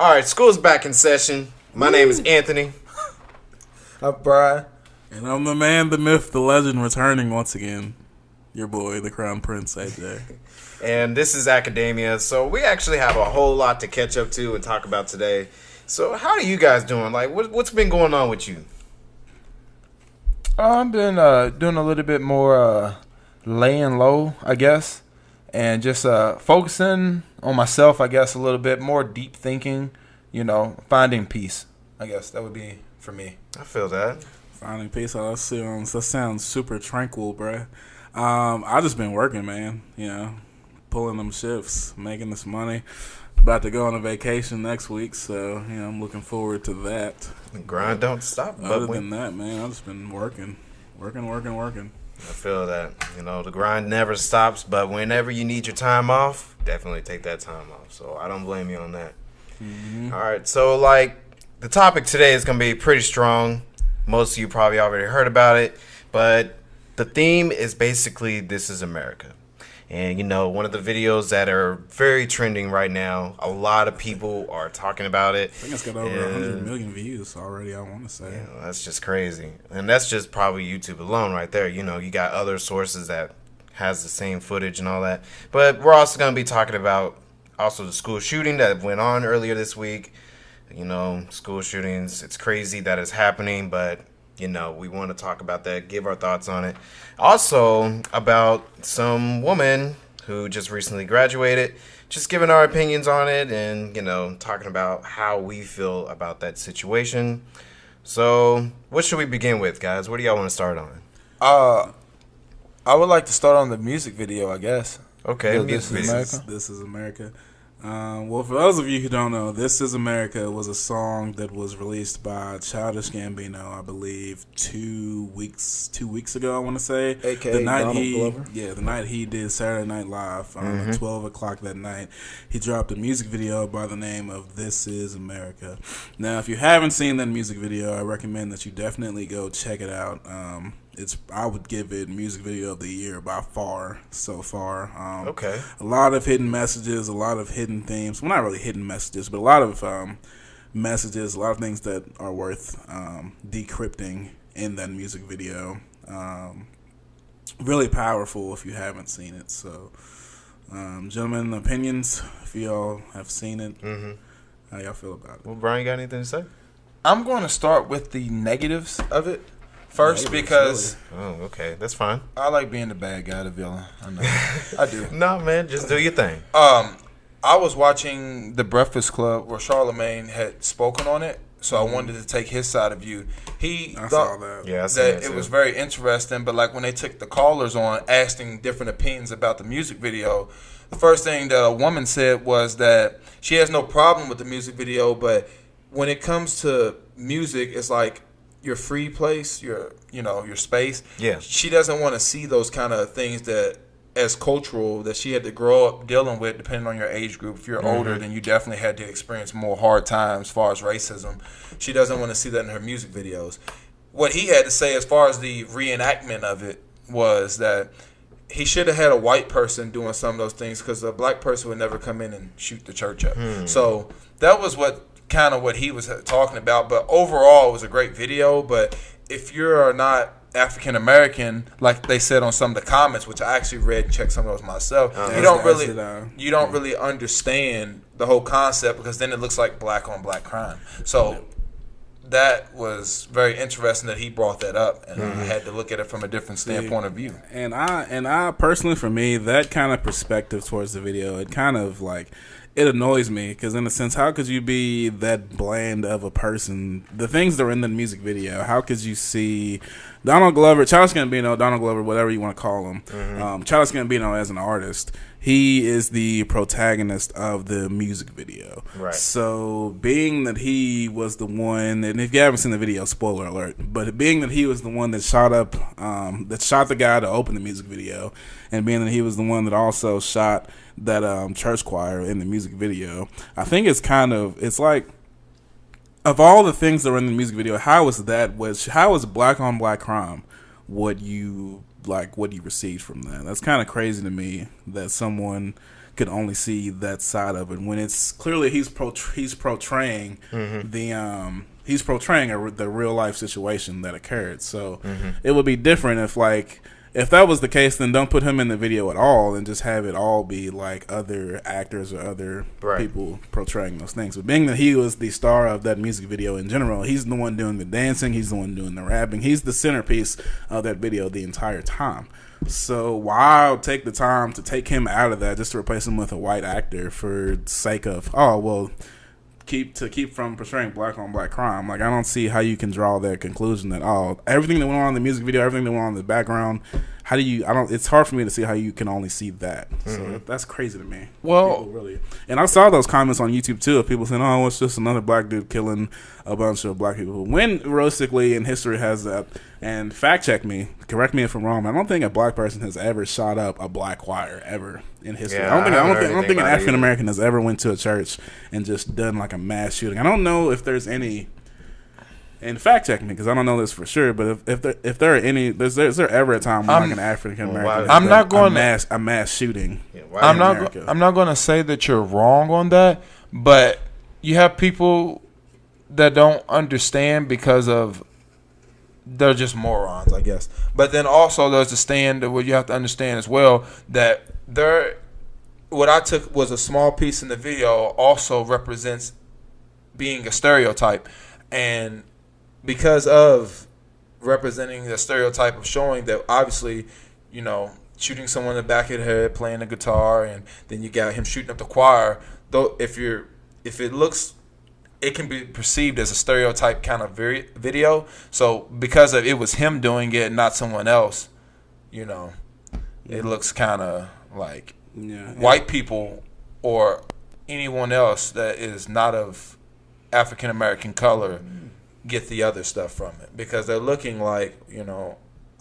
All right, school's back in session. My name is Anthony. I'm Brian. And I'm the man, the myth, the legend, returning once again. Your boy, the Crown Prince, AJ. And this is Academia. So we actually have a whole lot to catch up to and talk about today. So how are you guys doing? Like, what's been going on with you? I've been doing a little bit more laying low, I guess, and just focusing on myself, I guess, a little bit more deep thinking, finding peace. I guess that would be for me. I feel that. Finding peace. That sounds super tranquil, bruh. I just been working, man. Pulling them shifts, making this money. About to go on a vacation next week, so I'm looking forward to that. The grind don't stop. Other than that, man, I've just been working. I feel that. The grind never stops, but whenever you need your time off, definitely take that time off. So I don't blame you on that. Mm-hmm. All right, so the topic today is going to be pretty strong. Most of you probably already heard about it, but the theme is basically This is America. And, one of the videos that are very trending right now, a lot of people are talking about it. I think it's got over 100 million views already, I want to say. Yeah, that's just crazy. And that's just probably YouTube alone right there. You got other sources that has the same footage and all that. But we're also going to be talking about also the school shooting that went on earlier this week. School shootings, it's crazy that it's happening, but we want to talk about that, give our thoughts on it. Also, about some woman who just recently graduated, just giving our opinions on it and, talking about how we feel about that situation. So, what should we begin with, guys? What do y'all want to start on? I would like to start on the music video, I guess. Okay, This is America. Well, for those of you who don't know, This is America was a song that was released by Childish Gambino, I believe, 2 weeks ago, I want to say. A.K.A. Donald Glover. Yeah, the night he did Saturday Night Live, at 12 o'clock that night. He dropped a music video by the name of This is America. Now, if you haven't seen that music video, I recommend that you definitely go check it out. I would give it music video of the year by far so far. Okay. A lot of hidden messages, a lot of hidden themes. Well, not really hidden messages, but a lot of messages, a lot of things that are worth decrypting in that music video. Really powerful if you haven't seen it. So, gentlemen, opinions, if y'all have seen it, how y'all feel about it? Well, Brian, you got anything to say? I'm going to start with the negatives of it. First, because really? Oh, okay, that's fine. I like being the bad guy, the villain. I know, I do. No, man, just do your thing. I was watching The Breakfast Club where Charlemagne had spoken on it, so I wanted to take his side of view. I thought that it was very interesting, but when they took the callers on, asking different opinions about the music video, the first thing that a woman said was that she has no problem with the music video, but when it comes to music, it's like your free place, your space. Yeah. She doesn't want to see those kind of things that as cultural that she had to grow up dealing with, depending on your age group. If you're older, then you definitely had to experience more hard times as far as racism. She doesn't want to see that in her music videos. What he had to say as far as the reenactment of it was that he should have had a white person doing some of those things because a black person would never come in and shoot the church up. So that was what he was talking about, but overall it was a great video. But if you're not African American, like they said on some of the comments, which I actually read and checked some of those myself, you don't really understand the whole concept, because then it looks like black on black crime. So that was very interesting that he brought that up, and I had to look at it from a different standpoint of view. And I personally, for me, that kind of perspective towards the video, it kind of it annoys me, because in a sense, how could you be that bland of a person? The things that are in the music video, how could you see Donald Glover, Childish Gambino, Donald Glover, whatever you want to call him, Childish Gambino as an artist, he is the protagonist of the music video. Right. So being that he was the one, and if you haven't seen the video, spoiler alert, but being that he was the one that shot the guy to open the music video, and being that he was the one that also shot that church choir in the music video, I think it's like, of all the things that were in the music video, how is black on black crime what you received from that? That's kind of crazy to me that someone could only see that side of it. When it's clearly he's portraying he's portraying the real life situation that occurred. So it would be different if that was the case, then don't put him in the video at all and just have it all be like other actors or other people portraying those things. But being that he was the star of that music video in general, he's the one doing the dancing, he's the one doing the rapping, he's the centerpiece of that video the entire time. So why take the time to take him out of that just to replace him with a white actor for sake of, keep from portraying black on black crime? Like, I don't see how you can draw that conclusion that everything that went on in the music video, everything that went on in the background, it's hard for me to see how you can only see that. So that's crazy to me. Well, really, and I saw those comments on YouTube too of people saying, it's just another black dude killing a bunch of black people. When realistically in history has that, and fact check me, correct me if I'm wrong, I don't think a black person has ever shot up a black choir ever in history. Yeah, I don't think an African American has ever went to a church and just done like a mass shooting. I don't know if there's any, and fact check me because I don't know this for sure. But if there are any, is there ever a time when like an African American a mass shooting? Yeah, I'm not going to say that you're wrong on that, but you have people that don't understand because of they're just morons, I guess. But then also there's the stand where you have to understand as well that what I took was a small piece in the video also represents being a stereotype, and because of representing the stereotype of showing that obviously, shooting someone in the back of the head, playing the guitar, and then you got him shooting up the choir. Though if it can be perceived as a stereotype kind of video. So because of it was him doing it, not someone else, it looks kind of like white people or anyone else that is not of African American color get the other stuff from it because they're looking like,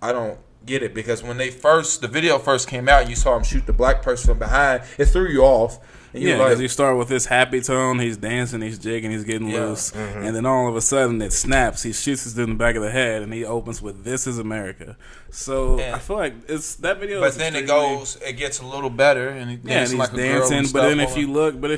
I don't get it because when the video first came out and you saw him shoot the black person from behind, it threw you off. And because you start with this happy tone, he's dancing, he's jigging, he's getting loose, and then all of a sudden it snaps. He shoots us in the back of the head, and he opens with "This is America." So I feel like it's that video. But then it gets a little better, and he's like dancing. But then if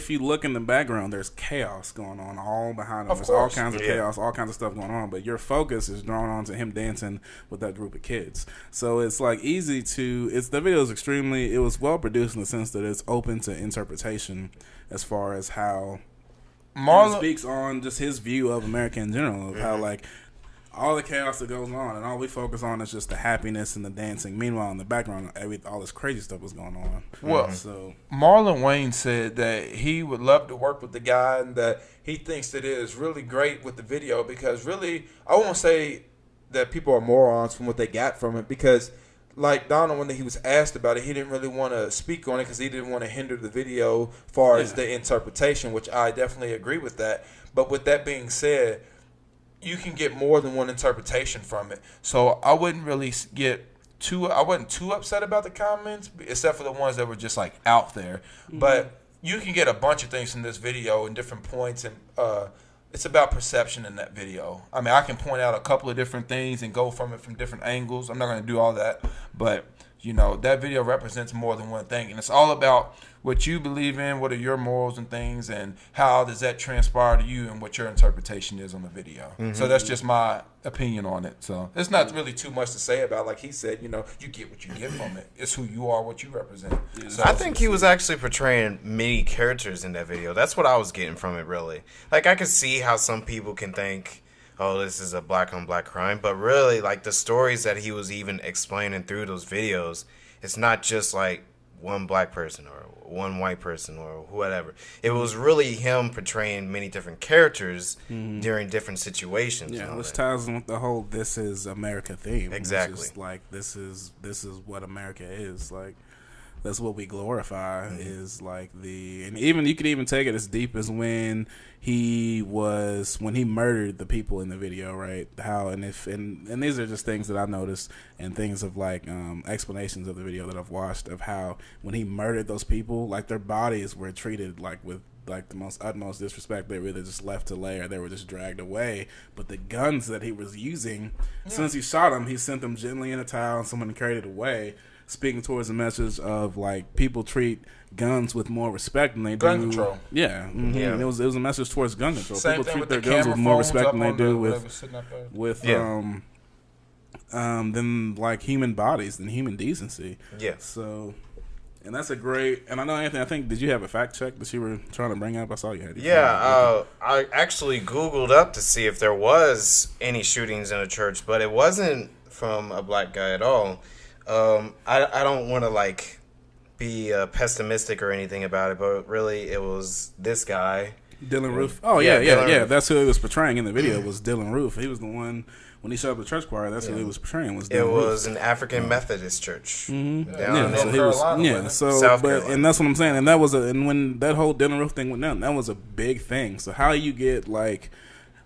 you look in the background, there's chaos going on all behind him. There's all kinds of chaos, all kinds of stuff going on. But your focus is drawn on to him dancing with that group of kids. So it's like easy to. The video is extremely. It was well produced in the sense that it's open to interpretation as far as how Marlon speaks on just his view of America in general, of how like all the chaos that goes on and all we focus on is just the happiness and the dancing. Meanwhile, in the background, all this crazy stuff was going on. Well, so Marlon Wayne said that he would love to work with the guy and that he thinks that it is really great with the video because really, I won't say that people are morons from what they got from it because like Donald, when he was asked about it, he didn't really want to speak on it because he didn't want to hinder the video as far as the interpretation, which I definitely agree with that. But with that being said, you can get more than one interpretation from it. So I wouldn't really I wasn't too upset about the comments, except for the ones that were just like out there. Mm-hmm. But you can get a bunch of things from this video in different points, and it's about perception in that video. I mean, I can point out a couple of different things and go from it from different angles. I'm not going to do all that, but that video represents more than one thing, and it's all about what you believe in, what are your morals and things, and how does that transpire to you and what your interpretation is on the video. Mm-hmm. So that's just my opinion on it. So it's not really too much to say about, like he said, you get what you get from it. It's who you are, what you represent. Yeah. So I think he was actually portraying many characters in that video. That's what I was getting from it, really. Like, I could see how some people can think, oh, this is a black on black crime, but really, like, the stories that he was even explaining through those videos, it's not just like one black person or one white person or whatever. It was really him portraying many different characters during different situations. Yeah, which ties in with the whole "This is America" theme. Exactly. Which is like this is what America is. Like, that's what we glorify. Is like and even you could even take it as deep as when he murdered the people in the video, right? How and these are just things that I noticed and things of like explanations of the video that I've watched of how when he murdered those people, like their bodies were treated like with like the most utmost disrespect. They were either just left to lay or they were just dragged away. But the guns that he was using, as soon as he shot them, he sent them gently in a towel and someone carried it away. speaking towards the message of like people treat guns with more respect than they do gun control. Yeah, Yeah. It was a message towards gun control. Same People thing treat with their the guns with camera more phones respect up than they on do whatever sitting up there. with Yeah. than like human bodies than human decency. Yeah. So, and that's a great. And I know, Anthony, I think, did you have a fact check that you were trying to bring up? I saw you had. Yeah, I actually Googled up to see if there was any shootings in a church, but it wasn't from a black guy at all. I don't want to like be pessimistic or anything about it, but really it was this guy. Dylan Roof. Oh Yeah, yeah. Dylan Roof. That's who he was portraying in the video. Was Dylan Roof. He was the one when he showed up at the church choir. That's who he was portraying. Was Dylan It Roof. was an African Methodist church. Yeah, Down so in he was, Carolina, yeah, wasn't it? so South but Carolina. and that's what I'm saying. And that was and when that whole Dylan Roof thing went down, that was a big thing. So how you get like,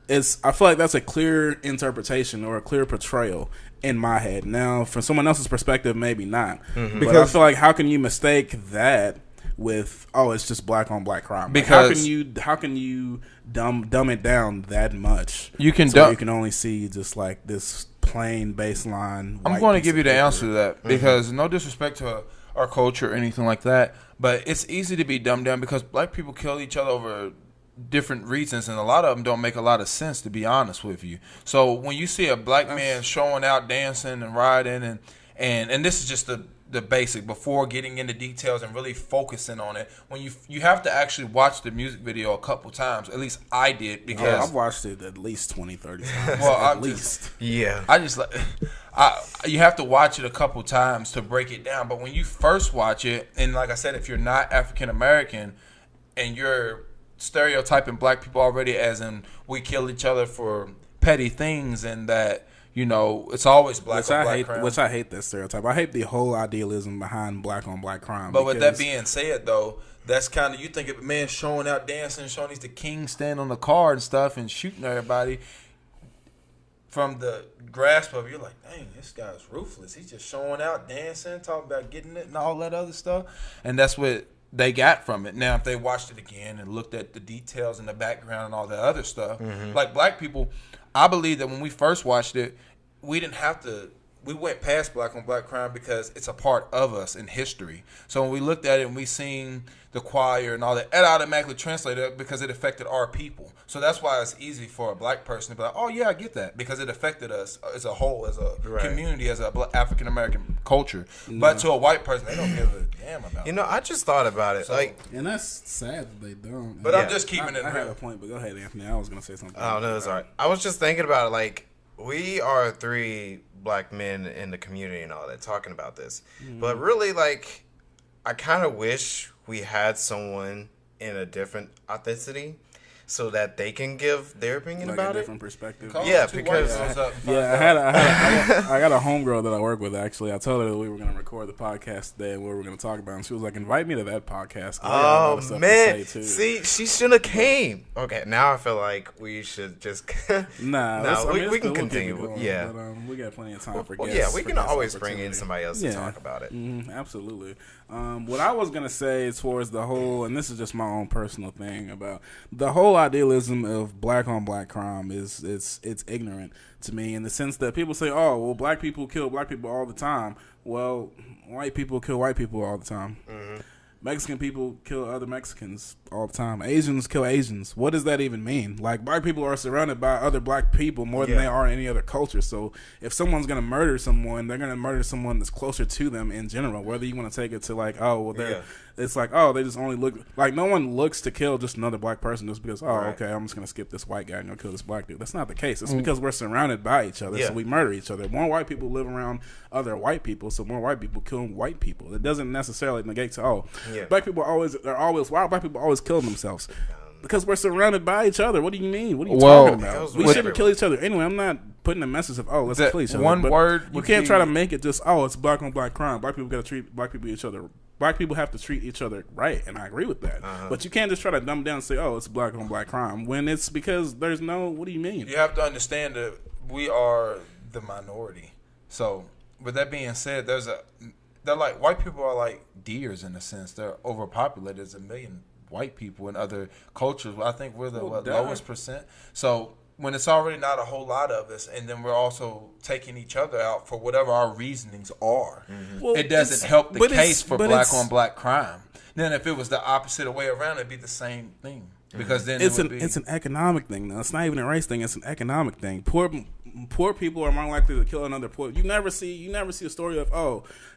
I feel like that's a clear interpretation or a clear portrayal in my head. Now, from someone else's perspective, maybe not. Mm-hmm. But I feel like how can you mistake that with it's just black on black crime? Like, Because how can you dumb it down that much? You can so you can only see just like this plain baseline. I'm going to give you the answer to that because no disrespect to our culture or anything like that, but it's easy to be dumbed down because black people kill each other over different reasons, and a lot of them don't make a lot of sense, to be honest with you. So when you see a black man showing out, dancing and riding, and this is just the basic before getting into details and really focusing on it, when you have to actually watch the music video a couple times. At least I did, because I've watched it at least 20, 30 times. Well, at I'm least. Yeah. I just like you have to watch it a couple times to break it down. But when you first watch it, and like I said, if you're not African American and you're stereotyping black people already as in we kill each other for petty things and that, you know, it's always black on black crime. Which I hate that stereotype. I hate the whole idealism behind black on black crime. But with that being said, though, that's kind of, you think of a man showing out, dancing, showing he's the king, standing on the car and stuff and shooting everybody. From the grasp of it, you're like, dang, this guy's ruthless. He's just showing out, dancing, talking about getting it and all that other stuff. And that's what they got from it. Now, if they watched it again and looked at the details in the background and all that other stuff, like black people, I believe that when we first watched it, we didn't have to, we went past black on black crime because it's a part of us in history. So when we looked at it and we seen the choir and all that, it automatically translated because it affected our people. So that's why it's easy for a black person to be like, oh yeah, I get that, because it affected us as a whole, as a community, as a African American culture. But to a white person, they don't give a damn about it. You know, I just thought about it. So- and that's sad that they don't. But I'm just keeping it I had real. a point, but go ahead, Anthony. I was going to say something. Oh, no, it's all right. I was just thinking about it, like, we are 3 black men in the community and all that talking about this. But really, like, I kind of wish we had someone in a different authenticity so that they can give their opinion like about a it. different perspective. Yeah, Two because- white girls up and Yeah, I got a homegirl that I work with. Actually, I told her that we were going to record the podcast today and what we were going to talk about, and she was like, "Invite me to that podcast." 'cause I got a lot Oh of stuff to man! say, too. See, she should have came. Okay, now I feel like we should just. Nah, No, we it's can cool. We'll keep continue. it going, Yeah. but, we got plenty of time for Well, guests. yeah, we for can guest always bring in opportunity. somebody else to talk about it. Absolutely. What I was gonna say as far as the whole, and this is just my own personal thing about the whole idealism of black on black crime is it's ignorant to me in the sense that people say, oh, well, black people kill black people all the time. Well, white people kill white people all the time. Mexican people kill other Mexicans all the time. Asians kill Asians. What does that even mean? Like, black people are surrounded by other black people more than they are in any other culture. So if someone's going to murder someone, they're going to murder someone that's closer to them in general. Whether you want to take it to like, oh, well, it's like, oh, they just only look, like, no one looks to kill just another black person just because, okay, I'm just going to skip this white guy and go kill this black dude. That's not the case. It's because we're surrounded by each other, so we murder each other. More white people live around other white people, so more white people kill white people. It doesn't necessarily negate to, black people why are black people always killing themselves? Because we're surrounded by each other. What do you mean? What are you talking about? We shouldn't kill each other. Anyway, I'm not putting a message of, let's kill each other. One but word you can't try to make it just, it's black on black crime. Black people got to treat black people each other. Black people have to treat each other right, and I agree with that. But you can't just try to dumb down and say, it's black on black crime, when it's because there's no, what do you mean? You have to understand that we are the minority. So, with that being said, they're like, white people are like deers in a sense. They're overpopulated. There's a million white people in other cultures. I think we're the lowest percent. So when it's already not a whole lot of us, and then we're also taking each other out for whatever our reasonings are, Well, it doesn't help the case for but black on black crime. Then if it was the opposite way around, it'd be the same thing. Because then it's it would it's an economic thing. Though it's not even a race thing. It's an economic thing. Poor people are more likely to kill another poor. You never see a story of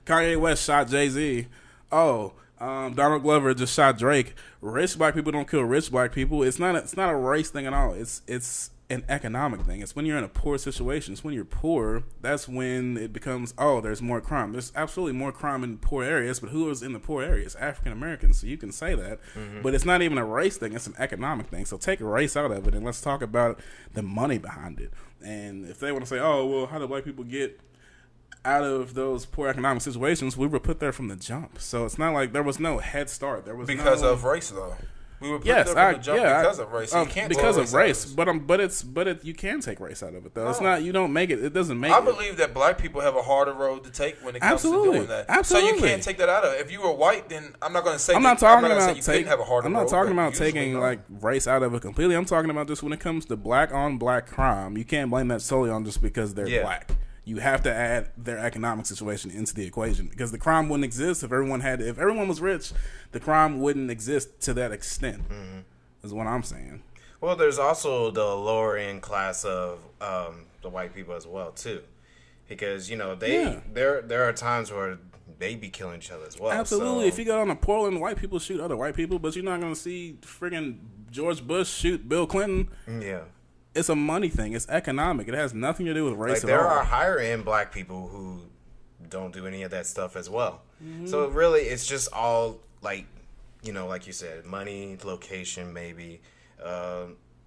Kanye West shot Jay-Z. Donald Glover just shot Drake. Rich black people don't kill rich black people. It's not a race thing at all. It's an economic thing. It's when you're in a poor situation. It's when you're poor. That's when it becomes, there's more crime. There's absolutely more crime in poor areas, but who is in the poor areas? African Americans. So you can say that, but it's not even a race thing. It's an economic thing. So take race out of it and let's talk about the money behind it. And if they want to say, how do black people get out of those poor economic situations? We were put there from the jump. So it's not like there was no head start. There was because of race, though. We were put there from the jump because of race. So you can't because take of race, but you can take race out of it though. No. It's not, you don't make it. It doesn't make. I believe that black people have a harder road to take when it comes to doing that. Absolutely. So you can't take that out of it. If you were white, then I'm not going to say. I'm not talking about taking like race out of it completely. I'm talking about just when it comes to black on black crime. You can't blame that solely on just because they're black. You have to add their economic situation into the equation because the crime wouldn't exist if everyone was rich. The crime wouldn't exist to that extent. Is what I'm saying. Well, there's also the lower end class of the white people as well too, because there are times where they be killing each other as well. Absolutely. So. If you go on a Portland, white people shoot other white people, but you're not going to see friggin' George Bush shoot Bill Clinton. Yeah. It's a money thing. It's economic. It has nothing to do with race at all. There are higher end black people who don't do any of that stuff as well. So really, it's just all like you said, money, location, maybe.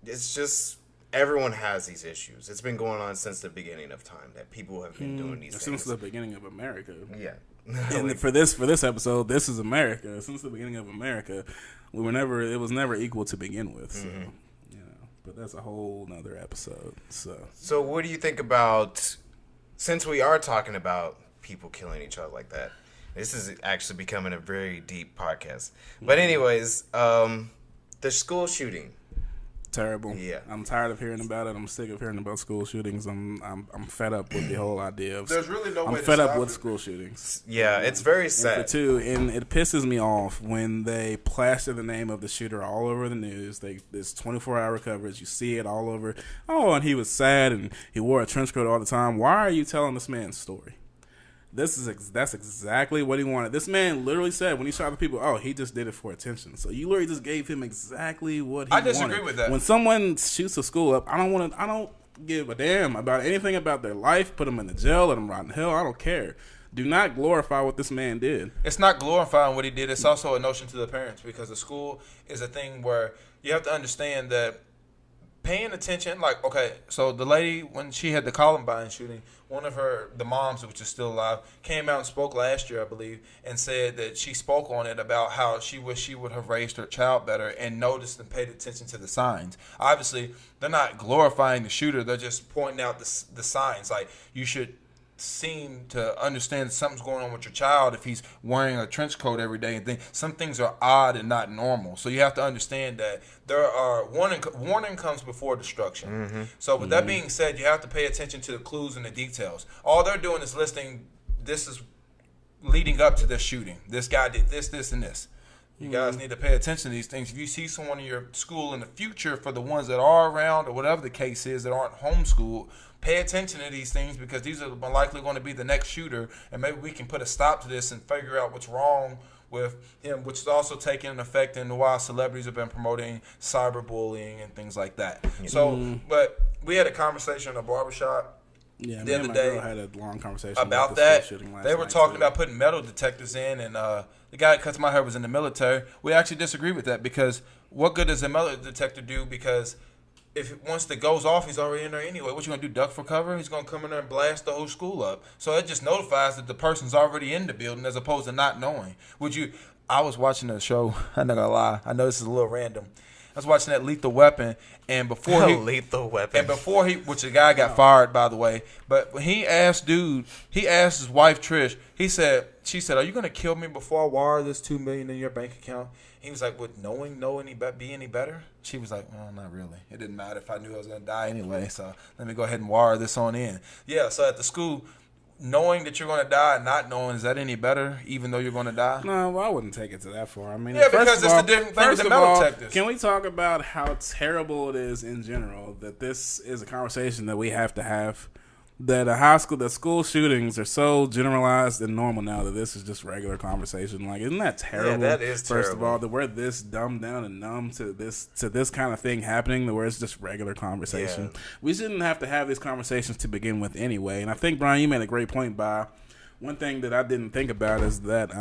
It's just everyone has these issues. It's been going on since the beginning of time that people have been doing these things. Since the beginning of America. Yeah. And for this episode, this is America. Since the beginning of America, it was never equal to begin with. So. But that's a whole nother episode. So what do you think about, since we are talking about people killing each other like that, this is actually becoming a very deep podcast. But anyways, the school shooting. Terrible. Yeah. I'm tired of hearing about it. I'm sick of hearing about school shootings. I'm fed up with the whole idea of. There's really no way. I'm fed up with school shootings. Yeah, it's very sad. And it pisses me off when they plaster the name of the shooter all over the news. There's 24-hour coverage. You see it all over. And he was sad and he wore a trench coat all the time. Why are you telling this man's story? That's exactly what he wanted. This man literally said when he shot the people, he just did it for attention. So you literally just gave him exactly what he wanted. I disagree with that. When someone shoots a school up, I don't give a damn about anything about their life. Put them in the jail, let them rot in hell. I don't care. Do not glorify what this man did. It's not glorifying what he did. It's also a notion to the parents because the school is a thing where you have to understand that paying attention, so the lady, when she had the Columbine shooting, one of the moms, which is still alive, came out and spoke last year, I believe, and said that she spoke on it about how she wished she would have raised her child better and noticed and paid attention to the signs. Obviously, they're not glorifying the shooter. They're just pointing out the signs. Like, you should seem to understand something's going on with your child if he's wearing a trench coat every day and some things are odd and not normal. So you have to understand that there are warning comes before destruction. So with that being said, you have to pay attention to the clues and the details. All they're doing is listing, this is leading up to this shooting. This guy did this, and this. You guys need to pay attention to these things. If you see someone in your school in the future, for the ones that are around or whatever the case is that aren't homeschooled, pay attention to these things because these are likely going to be the next shooter, and maybe we can put a stop to this and figure out what's wrong with him, which is also taking an effect in why celebrities have been promoting cyberbullying and things like that. So, but we had a conversation in a barbershop. Yeah, the other day, had a long conversation about that. They were talking about putting metal detectors in, and the guy that cuts my hair was in the military. We actually disagree with that because what good does a metal detector do? Because once it goes off, he's already in there anyway. What you gonna do? Duck for cover? He's gonna come in there and blast the whole school up. So it just notifies that the person's already in the building as opposed to not knowing. I was watching a show. I'm not gonna lie. I know this is a little random. I was watching that Lethal Weapon, and before he Lethal Weapon, which the guy got fired, by the way, but when he asked his wife Trish, she said, "Are you gonna kill me before I wire this $2 million in your bank account?" He was like, "Would knowing be any better?" She was like, "Well, not really. It didn't matter if I knew I was gonna die anyway. So let me go ahead and wire this on in." Yeah. So at the school, knowing that you're going to die and not knowing, is that any better, even though you're going to die? No, well, I wouldn't take it to that far. I mean, yeah, because it's the different thing with the metal detectors. Can we talk about how terrible it is in general that this is a conversation that we have to have? That school shootings are so generalized and normal now that this is just regular conversation. Like, isn't that terrible? Yeah, that is terrible. First of all, that we're this dumbed down and numb to this kind of thing happening, where it's just regular conversation. Yeah. We shouldn't have to have these conversations to begin with anyway. And I think, Brian, you made a great point by one thing that I didn't think about is that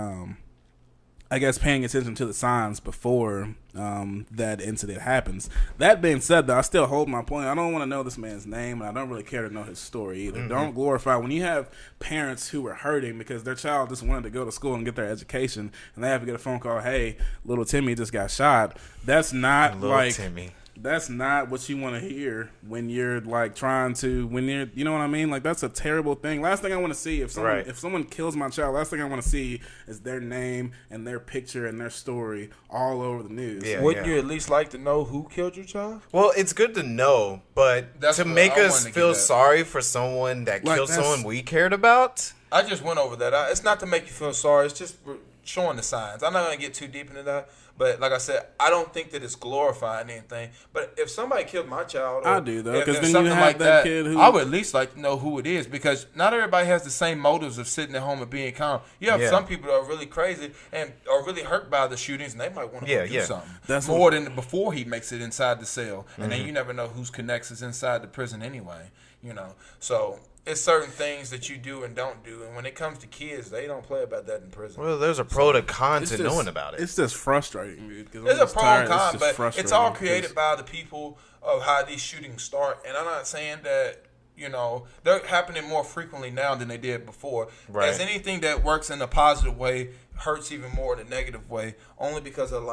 I guess paying attention to the signs before that incident happens. That being said, though, I still hold my point. I don't want to know this man's name, and I don't really care to know his story either. Mm-hmm. Don't glorify. When you have parents who are hurting because their child just wanted to go to school and get their education, and they have to get a phone call, "Hey, little Timmy just got shot." That's not Timmy. That's not what you want to hear when you're like you know what I mean? Like, that's a terrible thing. Last thing I want to see if someone kills my child, last thing I want to see is their name and their picture and their story all over the news. Yeah, Wouldn't you at least like to know who killed your child? Well, it's good to know, but to make us feel sorry for someone that killed someone we cared about? I just went over that. It's not to make you feel sorry. It's just showing the signs. I'm not going to get too deep into that. But like I said, I don't think that it's glorifying anything. But if somebody killed my child, I do though, because then you have like that kid who I would at least like to know who it is, because not everybody has the same motives of sitting at home and being calm. You have some people that are really crazy and are really hurt by the shootings, and they might want to do something. That's more than before he makes it inside the cell, and then you never know whose connections inside the prison anyway. You know, so. It's certain things that you do and don't do, and when it comes to kids, they don't play about that in prison. Well, there's a pro to con to knowing about it. It's just frustrating, dude. There's a pro and con, but it's all created by the people of how these shootings start. And I'm not saying that, you know, they're happening more frequently now than they did before. Right. As anything that works in a positive way hurts even more in a negative way, only because of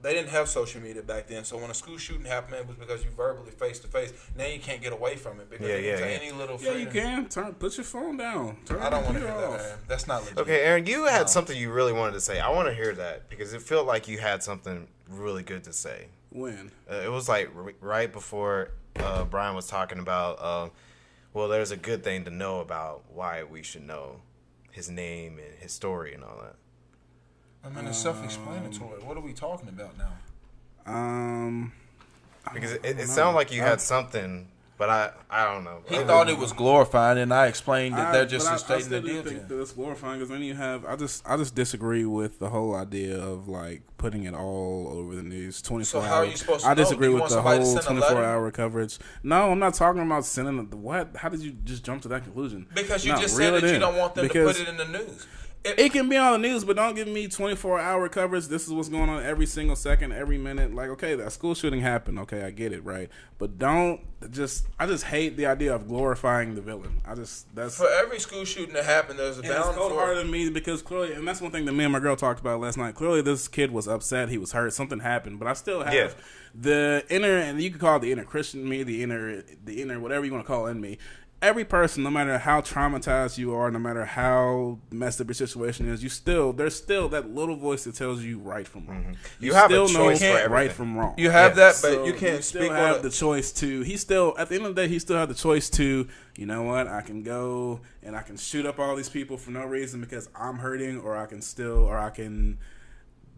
they didn't have social media back then, so when a school shooting happened, it was because you verbally face to face. Now you can't get away from it because any little freedom. Yeah, you can. Put your phone down. I don't want to hear that, man. That's not legit. Okay, Aaron, you had something you really wanted to say. I want to hear that because it felt like you had something really good to say. When? It was like right before Brian was talking about, there's a good thing to know about why we should know his name and his story and all that. I mean, it's self-explanatory. What are we talking about now? Because it sounded like you had something, but I don't know. He thought it was glorifying, and I explained that they're just stating the deal. I think that it's glorifying because then you have. I just disagree with the whole idea of like putting it all over the news. 24 So how hours. are you supposed to I disagree know? with the whole 24-hour coverage. No, I'm not talking about sending what. How did you just jump to that conclusion? Because you just said that you don't want them to put it in the news. It can be on the news, but don't give me 24-hour coverage. This is what's going on every single second, every minute. Like, okay, that school shooting happened. Okay, I get it, right? But I just hate the idea of glorifying the villain. That's for every school shooting that happened, there's a balance. It's cold harder than me because clearly, and that's one thing that me and my girl talked about last night. Clearly, this kid was upset. He was hurt. Something happened, but I still have the inner, and you could call it the inner Christian me, the inner whatever you want to call it in me. Every person, no matter how traumatized you are, no matter how messed up your situation is, there's still that little voice that tells you right from wrong. Mm-hmm. You have a choice for everything. Right from wrong. You have that, but so you can't still have the choice to. At the end of the day, he still have the choice to. You know what? I can go and I can shoot up all these people for no reason because I'm hurting, or I can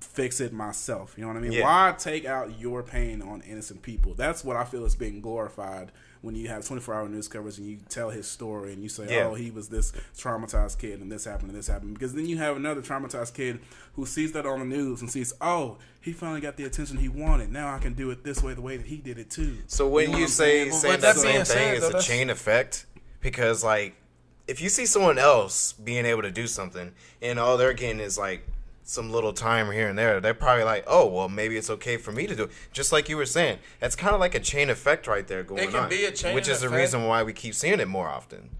fix it myself. You know what I mean? Yeah. Why take out your pain on innocent people? That's what I feel is being glorified when you have 24-hour news coverage and you tell his story and you say, oh, he was this traumatized kid and this happened and this happened. Because then you have another traumatized kid who sees that on the news and sees, oh, he finally got the attention he wanted. Now I can do it this way, the way that he did it too. So when you say that same thing, it's a chain effect. Because, like, if you see someone else being able to do something and all they're getting is, like, some little time here and there, they're probably like, oh, well, maybe it's okay for me to do it. Just like you were saying, that's kind of like a chain effect right there going on. It can be a chain which is the reason why we keep seeing it more often.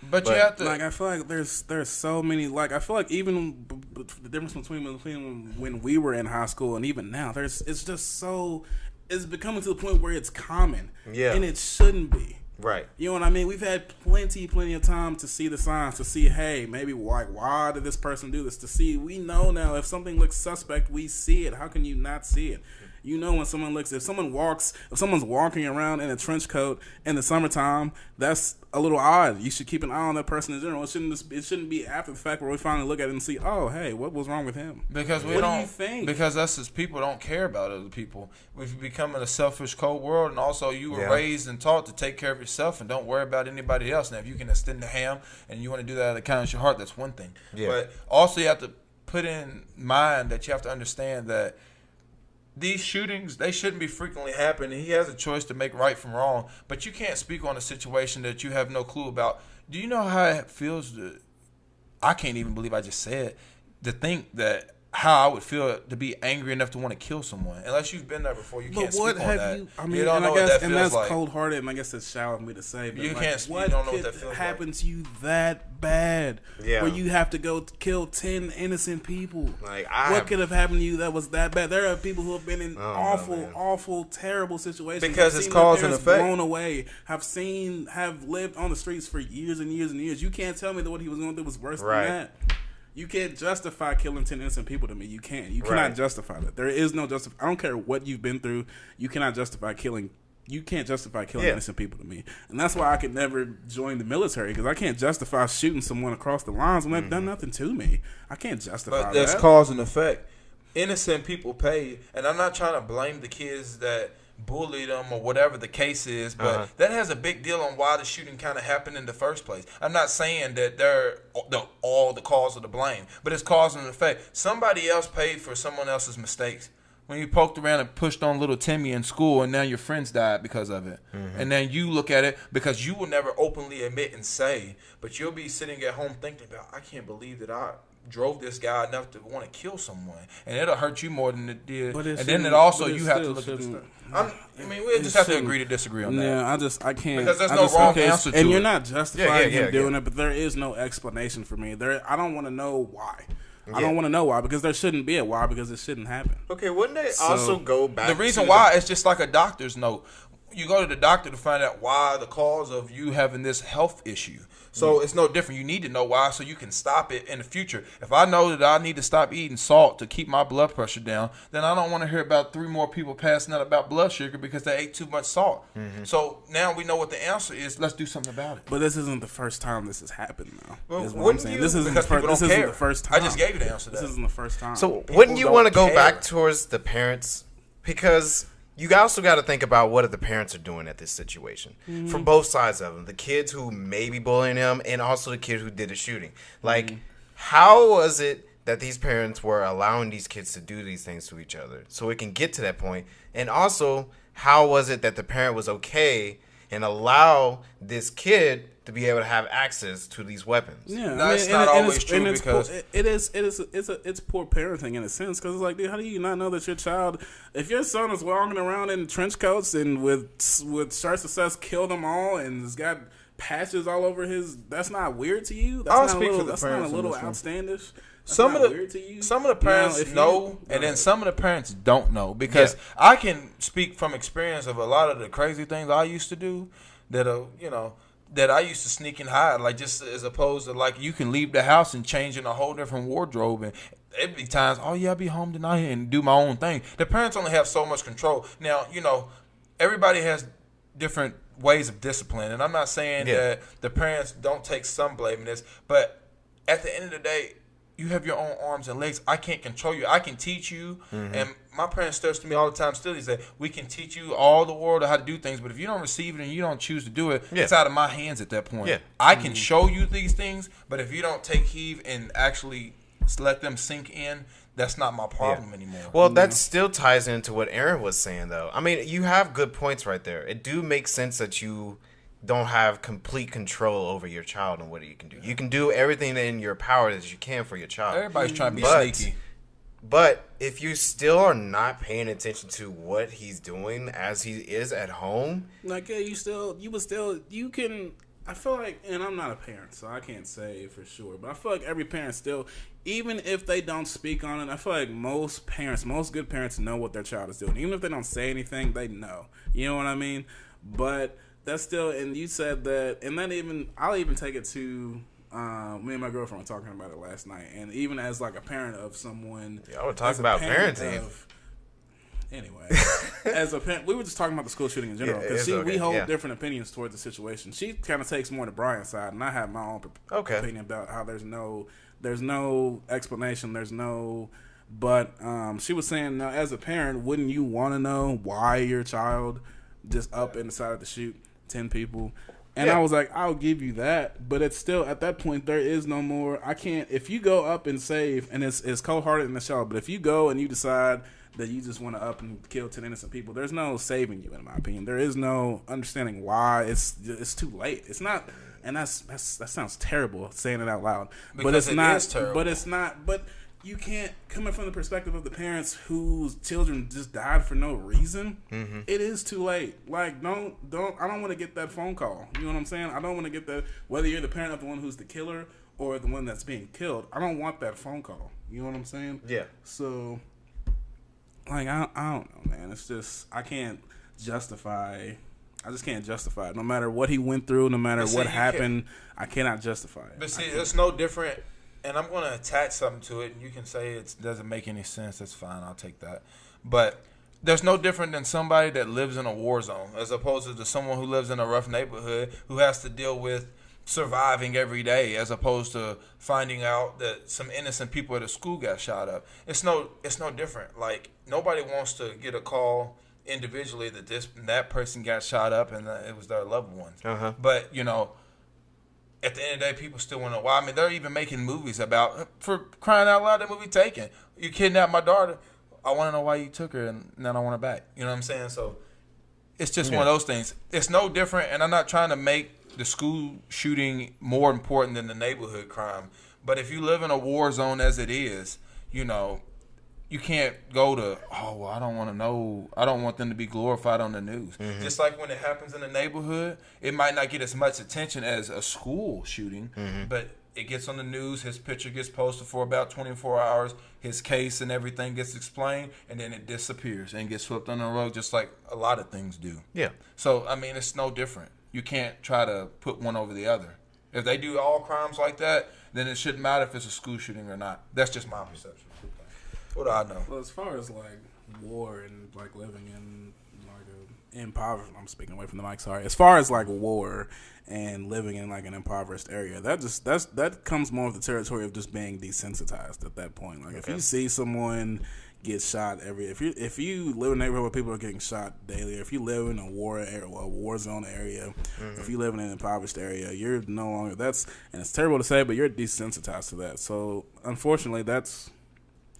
But you have to, like, I feel like there's so many, like, I feel like even the difference between when we were in high school and even now, it's just so is becoming to the point where it's common. Yeah. And it shouldn't be. Right. You know what I mean? We've had plenty of time to see the signs, to see, hey, maybe why did this person do this? To see, we know now if something looks suspect, we see it. How can you not see it? You know when someone looks, if someone's walking around in a trench coat in the summertime, that's a little odd. You should keep an eye on that person in general. It shouldn't be after the fact where we finally look at it and see, oh, hey, what was wrong with him? Because what do you think? Because us as people don't care about other people. We've become in a selfish, cold world, and also you were raised and taught to take care of yourself and don't worry about anybody else. Now, if you can extend the hand and you want to do that out of the kindness of your heart, that's one thing. Yeah. But also you have to put in mind that you have to understand that these shootings, they shouldn't be frequently happening. He has a choice to make right from wrong, but you can't speak on a situation that you have no clue about. Do you know how it feels I can't even believe I just said, to think that how I would feel to be angry enough to want to kill someone. Unless you've been there before, you can't speak on that. You don't know what that feels like. And that's cold-hearted, and I guess it's shallow of me to say. But you can't speak. You don't know what that feels like. What happened to you that bad? Yeah. Where you have to go kill 10 innocent people? What could have happened to you that was that bad? There are people who have been in awful, terrible situations. Because it's cause and effect. Blown away. Have lived on the streets for years and years and years. You can't tell me that what he was going to do was worse than that. You can't justify killing 10 innocent people to me. You can't. You cannot justify that. There is no I don't care what you've been through. You cannot justify killing. You can't justify killing innocent people to me. And that's why I could never join the military, because I can't justify shooting someone across the lines when they've done nothing to me. I can't justify that. But that's cause and effect. Innocent people pay. And I'm not trying to blame the kids that bully them or whatever the case is, but that has a big deal on why the shooting kind of happened in the first place. I'm not saying that they're all the cause of the blame, but it's cause and effect. Somebody else paid for someone else's mistakes. When you poked around and pushed on little Timmy in school, and now your friends died because of it. And then you look at it, because you will never openly admit and say, but you'll be sitting at home thinking about, I can't believe that I drove this guy enough to want to kill someone, and it'll hurt you more than it did. And then it also you have to look at this. We just have to agree to disagree on that. Yeah, I can't, because there's no wrong answer to it. And you're not justifying him doing it, but there is no explanation for me. I don't want to know why. I don't want to know why, because there shouldn't be a why, because it shouldn't happen. Okay, wouldn't they also go back? The reason why is just like a doctor's note. You go to the doctor to find out why the cause of you having this health issue. So it's no different. You need to know why so you can stop it in the future. If I know that I need to stop eating salt to keep my blood pressure down, then I don't want to hear about 3 more people passing out about blood sugar because they ate too much salt. So now we know what the answer is. Let's do something about it. But this isn't the first time this has happened, though. Well, is what I'm saying. This isn't the first time. I just gave you the answer to that. This isn't the first time. So wouldn't you want to go back towards the parents? Because you also got to think about what the parents are doing at this situation. From both sides of them. The kids who may be bullying them, and also the kid who did the shooting. How was it that these parents were allowing these kids to do these things to each other so it can get to that point? And also, how was it that the parent was okay and allow this kid to be able to have access to these weapons? Yeah, that's not always true, because it's poor parenting in a sense, because it's like, dude, how do you not know that your child, if your son is walking around in trench coats and with shirts that says "kill them all" and has got patches all over his, that's not weird to you? That's not a little outlandish. Some of the parents know, and then some of the parents don't know, because I can speak from experience of a lot of the crazy things I used to do that I used to sneak and hide, like, just as opposed to, like, you can leave the house and change in a whole different wardrobe, and it'd be times, I'll be home tonight and do my own thing. The parents only have so much control. Now, everybody has different ways of discipline, and I'm not saying that the parents don't take some blame in this, but at the end of the day, you have your own arms and legs. I can't control you. I can teach you. And my parents stress to me all the time still, he said, we can teach you all the world of how to do things, but if you don't receive it and you don't choose to do it, it's out of my hands at that point. I can show you these things, but if you don't take heed and actually let them sink in, that's not my problem anymore. Well, that still ties into what Aaron was saying, though. I mean, you have good points right there. It do make sense that you don't have complete control over your child and what you can do. You can do everything in your power that you can for your child. Everybody's trying to be sneaky. But if you still are not paying attention to what he's doing as he is at home, like, you can. I feel like, and I'm not a parent, so I can't say for sure, but I feel like every parent still, even if they don't speak on it, I feel like most good parents know what their child is doing. Even if they don't say anything, they know. You know what I mean? But that's still, and you said that, and that even, I'll even take it to, me and my girlfriend were talking about it last night, and even as like a parent of someone. Yeah, I would talk about parenting. Anyway, as a parent, we were just talking about the school shooting in general because we hold different opinions towards the situation. She kind of takes more to Brian's side, and I have my own opinion about how there's no explanation, but she was saying, now as a parent, wouldn't you want to know why your child just up and decided to shoot 10 people? And I was like, I'll give you that, but it's still, at that point, there is no more. I can't, if you go up and save, and it's cold-hearted in the show, but if you go and you decide that you just want to up and kill 10 innocent people, there's no saving you, in my opinion. There is no understanding why. It's too late. It's not, and that sounds terrible saying it out loud, because but it's not. Is terrible. But it's not. But you can't, coming from the perspective of the parents whose children just died for no reason. Mm-hmm. It is too late. Like, don't. I don't want to get that phone call. You know what I'm saying? I don't want to get that. Whether you're the parent of the one who's the killer or the one that's being killed, I don't want that phone call. You know what I'm saying? Yeah. So, like, I don't know, man. It's just, I can't justify. I just can't justify it. No matter what he went through, no matter what happened, I cannot justify it. But see, it's no different. And I'm going to attach something to it, and you can say it doesn't make any sense. That's fine. I'll take that. But there's no different than somebody that lives in a war zone as opposed to someone who lives in a rough neighborhood who has to deal with surviving every day as opposed to finding out that some innocent people at a school got shot up. It's no different. Like, nobody wants to get a call individually that that person got shot up and that it was their loved ones. Uh-huh. But, you know, at the end of the day, people still want to know why. I mean, they're even making movies about, for crying out loud, that movie Taken. You kidnapped my daughter. I want to know why you took her, and then I want her back. You know what I'm saying? So it's just one of those things. It's no different, and I'm not trying to make the school shooting more important than the neighborhood crime. But if you live in a war zone as it is, you know, you can't go to, oh, well, I don't want to know. I don't want them to be glorified on the news. Mm-hmm. Just like when it happens in the neighborhood, it might not get as much attention as a school shooting, but it gets on the news. His picture gets posted for about 24 hours. His case and everything gets explained, and then it disappears and gets swept under the rug just like a lot of things do. Yeah. So, I mean, it's no different. You can't try to put one over the other. If they do all crimes like that, then it shouldn't matter if it's a school shooting or not. That's just my perception. What do I know? Well, as far as like war and like living in like a impoverished, I'm speaking away from the mic. Sorry. As far as like war and living in like an impoverished area, that comes more of the territory of just being desensitized at that point. Like if you see someone get shot if you live in a neighborhood where people are getting shot daily, or if you live in a war zone area, if you live in an impoverished area, you're no longer and it's terrible to say, but you're desensitized to that. So unfortunately, that's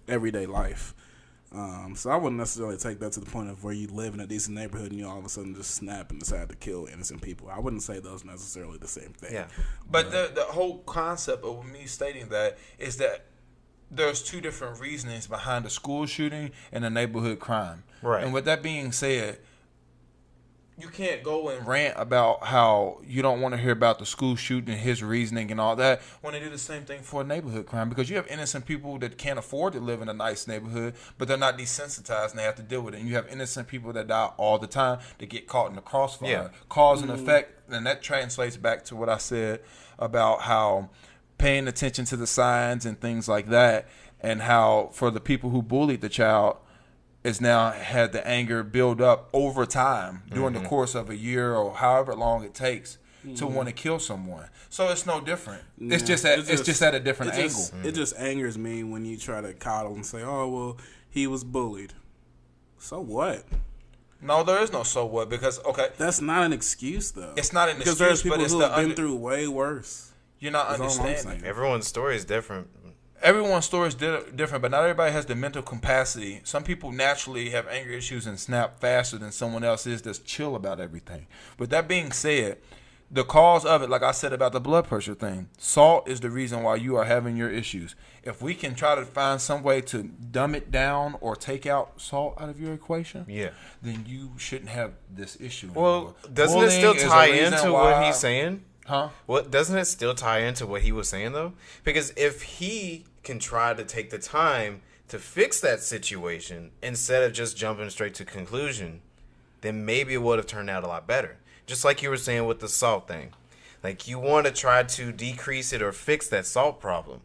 everyday life. So I wouldn't necessarily take that to the point of where you live in a decent neighborhood and you all of a sudden just snap and decide to kill innocent people. I wouldn't say those necessarily the same thing. Yeah. But the whole concept of me stating that is that there's two different reasonings behind a school shooting and a neighborhood crime. Right. And with that being said, you can't go and rant about how you don't want to hear about the school shooting and his reasoning and all that when they do the same thing for a neighborhood crime, because you have innocent people that can't afford to live in a nice neighborhood, but they're not desensitized and they have to deal with it. And you have innocent people that die all the time that get caught in the crossfire. Cause and effect, and that translates back to what I said about how paying attention to the signs and things like that, and how for the people who bullied the child, has now had the anger build up over time during the course of a year or however long it takes to want to kill someone. So it's no different. Yeah, it's just at a different angle. It just angers me when you try to coddle and say, "Oh, well, he was bullied." So what? No, there is no so what, because that's not an excuse though. It's not an excuse, because there's people who have been through way worse. You're not understanding. Everyone's story is different. Everyone's story is different, but not everybody has the mental capacity. Some people naturally have anger issues and snap faster than someone else is that's chill about everything. With that being said, the cause of it, like I said about the blood pressure thing, salt is the reason why you are having your issues. If we can try to find some way to dumb it down or take out salt out of your equation, then you shouldn't have this issue anymore. Well, doesn't it still tie into what he's saying? Huh? Well, doesn't it still tie into what he was saying though? Because if he can try to take the time to fix that situation instead of just jumping straight to conclusion, then maybe it would have turned out a lot better. Just like you were saying with the salt thing. Like, you want to try to decrease it or fix that salt problem.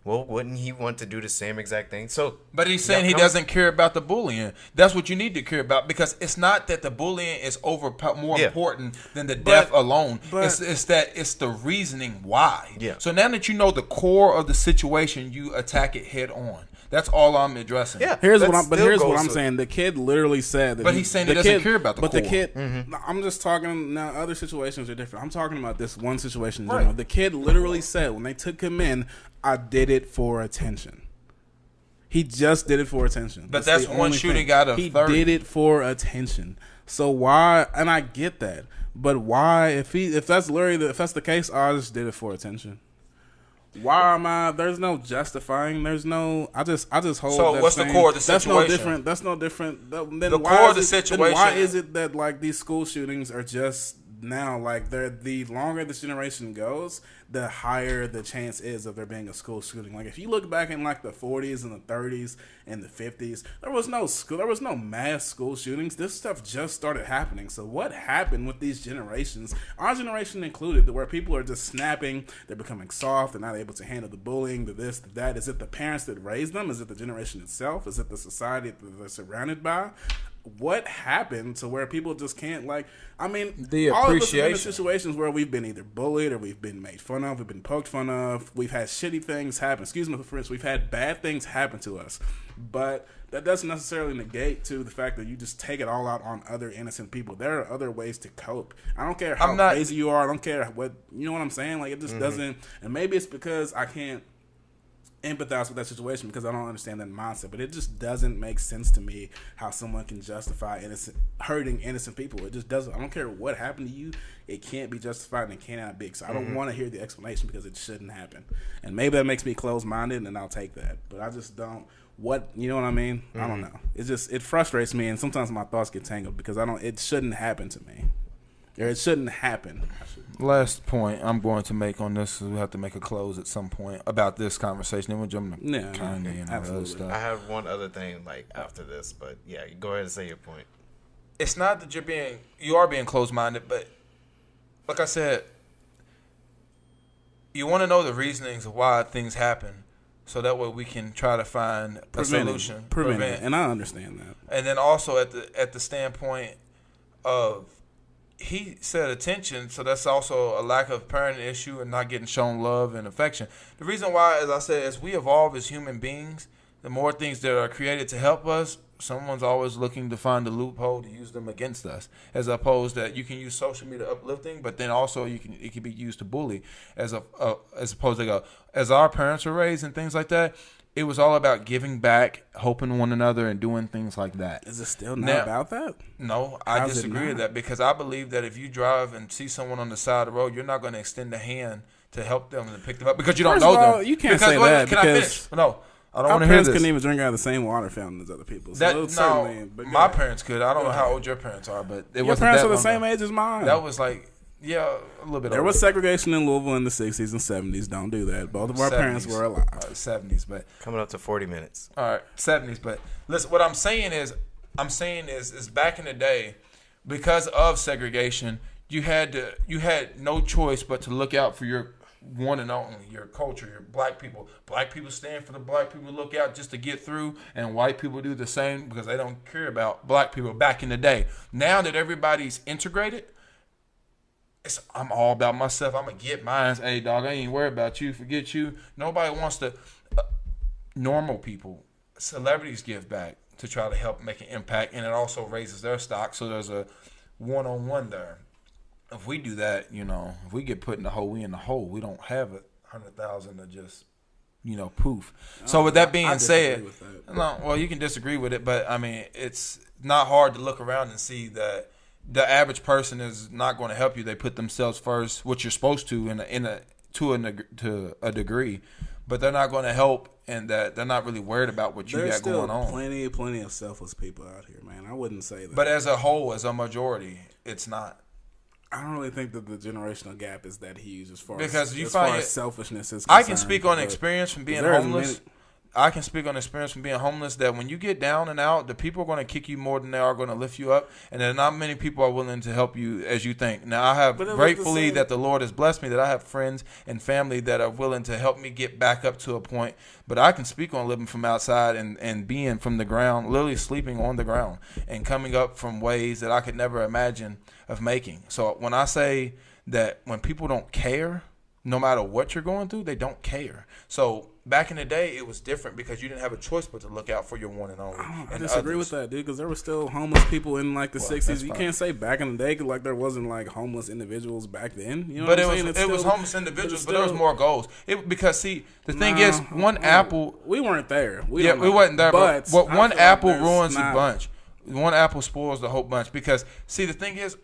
Well, wouldn't he want to do the same exact thing? So, but he's saying he doesn't care about the bullying. That's what you need to care about, because it's not that the bullying is more important than the death alone. It's that it's the reasoning why. Yeah. So now that you know the core of the situation, you attack it head on. That's all I'm addressing. Yeah. Here's what I'm saying. The kid literally said that. But he's saying he doesn't care about the core. But the kid, I'm just talking now. Other situations are different. I'm talking about this one situation in general. The kid literally said when they took him in, "I did it for attention." He just did it for attention. But that's one shooting out of 30. He did it for attention. So why? And I get that. But why? If that's the case, I just did it for attention. Why am I? There's no justifying. There's no. I just hold. So what's the core of the situation? That's no different. Then the core of the situation. Then why is it that like these school shootings are just now like the longer this generation goes, the higher the chance is of there being a school shooting. Like if you look back in like the 40s and the 30s and the 50s, there was no mass school shootings. This stuff just started happening. So what happened with these generations, our generation included, where people are just snapping, they're becoming soft, they're not able to handle the bullying, the this, the that? Is it the parents that raised them? Is it the generation itself? Is it the society that they're surrounded by? What happened to where people just can't, like, I mean, the all appreciation. of us have been in situations where we've been either bullied or we've been made fun of, we've been poked fun of, we've had shitty things happen. Excuse me for French, we've had bad things happen to us. But that doesn't necessarily negate to the fact that you just take it all out on other innocent people. There are other ways to cope. I don't care how crazy you are. I don't care what, you know what I'm saying? Like, it just doesn't, and maybe it's because I can't empathize with that situation because I don't understand that mindset, but it just doesn't make sense to me how someone can justify hurting innocent people. It just doesn't. I don't care what happened to you. It can't be justified and it cannot be. So I don't want to hear the explanation because it shouldn't happen. And maybe that makes me closed-minded and I'll take that. But I just don't. You know what I mean? I don't know. It frustrates me, and sometimes my thoughts get tangled because it shouldn't happen to me. Or it shouldn't happen. Last point I'm going to make on this, we have to make a close at some point about this conversation. Then we'll jump into Kanye and all that other stuff. I have one other thing after this, but yeah, go ahead and say your point. It's not that you are being closed-minded, but like I said, you want to know the reasonings of why things happen, so that way we can try to find a solution. Prevent. And I understand that. And then also at the standpoint of, he said attention, so that's also a lack of parenting issue and not getting shown love and affection. The reason why, as I said, as we evolve as human beings, the more things that are created to help us, someone's always looking to find a loophole to use them against us. As opposed that you can use social media uplifting, but then also it can be used to bully. As opposed to as our parents were raised and things like that, it was all about giving back, helping one another, and doing things like that. Is it still not about that? No, I disagree with that, because I believe that if you drive and see someone on the side of the road, you're not going to extend a hand to help them and pick them up because you don't know them. You can't say that because I finish? No, I don't want to hear this. Parents couldn't even drink out of the same water fountain as other people. My parents could. I don't know how old your parents are, but your parents are the same age as mine. That was like. Yeah, a little bit. There was segregation in Louisville in the 60s and 70s. Don't do that. Both of our parents were alive. 70s, but coming up to 40 minutes. All right, 70s. But listen, what I'm saying is back in the day, because of segregation, you had no choice but to look out for your one and only, your culture, your black people. Black people stand for the black people, look out just to get through, and white people do the same because they don't care about black people back in the day. Now that everybody's integrated, I'm all about myself. I'm going to get mine. Hey, dog, I ain't worried about you. Forget you. Nobody wants to. Normal people, celebrities give back to try to help make an impact, and it also raises their stock, so there's a one-on-one there. If we do that, if we get put in the hole, we in the hole. We don't have 100,000 to just, poof. So with that being said, you can disagree with it, but I mean, it's not hard to look around and see that the average person is not going to help you. They put themselves first, which you're supposed to to a degree, but they're not going to help, and that they're not really worried about what you got going on. There's plenty of selfless people out here, man. I wouldn't say that. But as a whole, as a majority, it's not. I don't really think that the generational gap is that huge as far because as, you as find far it, as selfishness is concerned. I can speak on experience from being homeless. I can speak on experience from being homeless that when you get down and out, the people are going to kick you more than they are going to lift you up, and there are not many people are willing to help you as you think. Now, I have gratefully that the Lord has blessed me that I have friends and family that are willing to help me get back up to a point, but I can speak on living from outside and being from the ground, literally sleeping on the ground and coming up from ways that I could never imagine of making. So when I say that when people don't care, no matter what you're going through, they don't care. So back in the day, it was different because you didn't have a choice but to look out for your one and only. I disagree with that, dude, because there were still homeless people in like the 60s. You can't say back in the day like there wasn't like homeless individuals back then. You know but what I'm saying? It was homeless individuals, but there was more goals. Because see, the thing is, one apple. We weren't there. We wasn't there. But one apple ruins a bunch. One apple spoils the whole bunch. Because see, the thing is,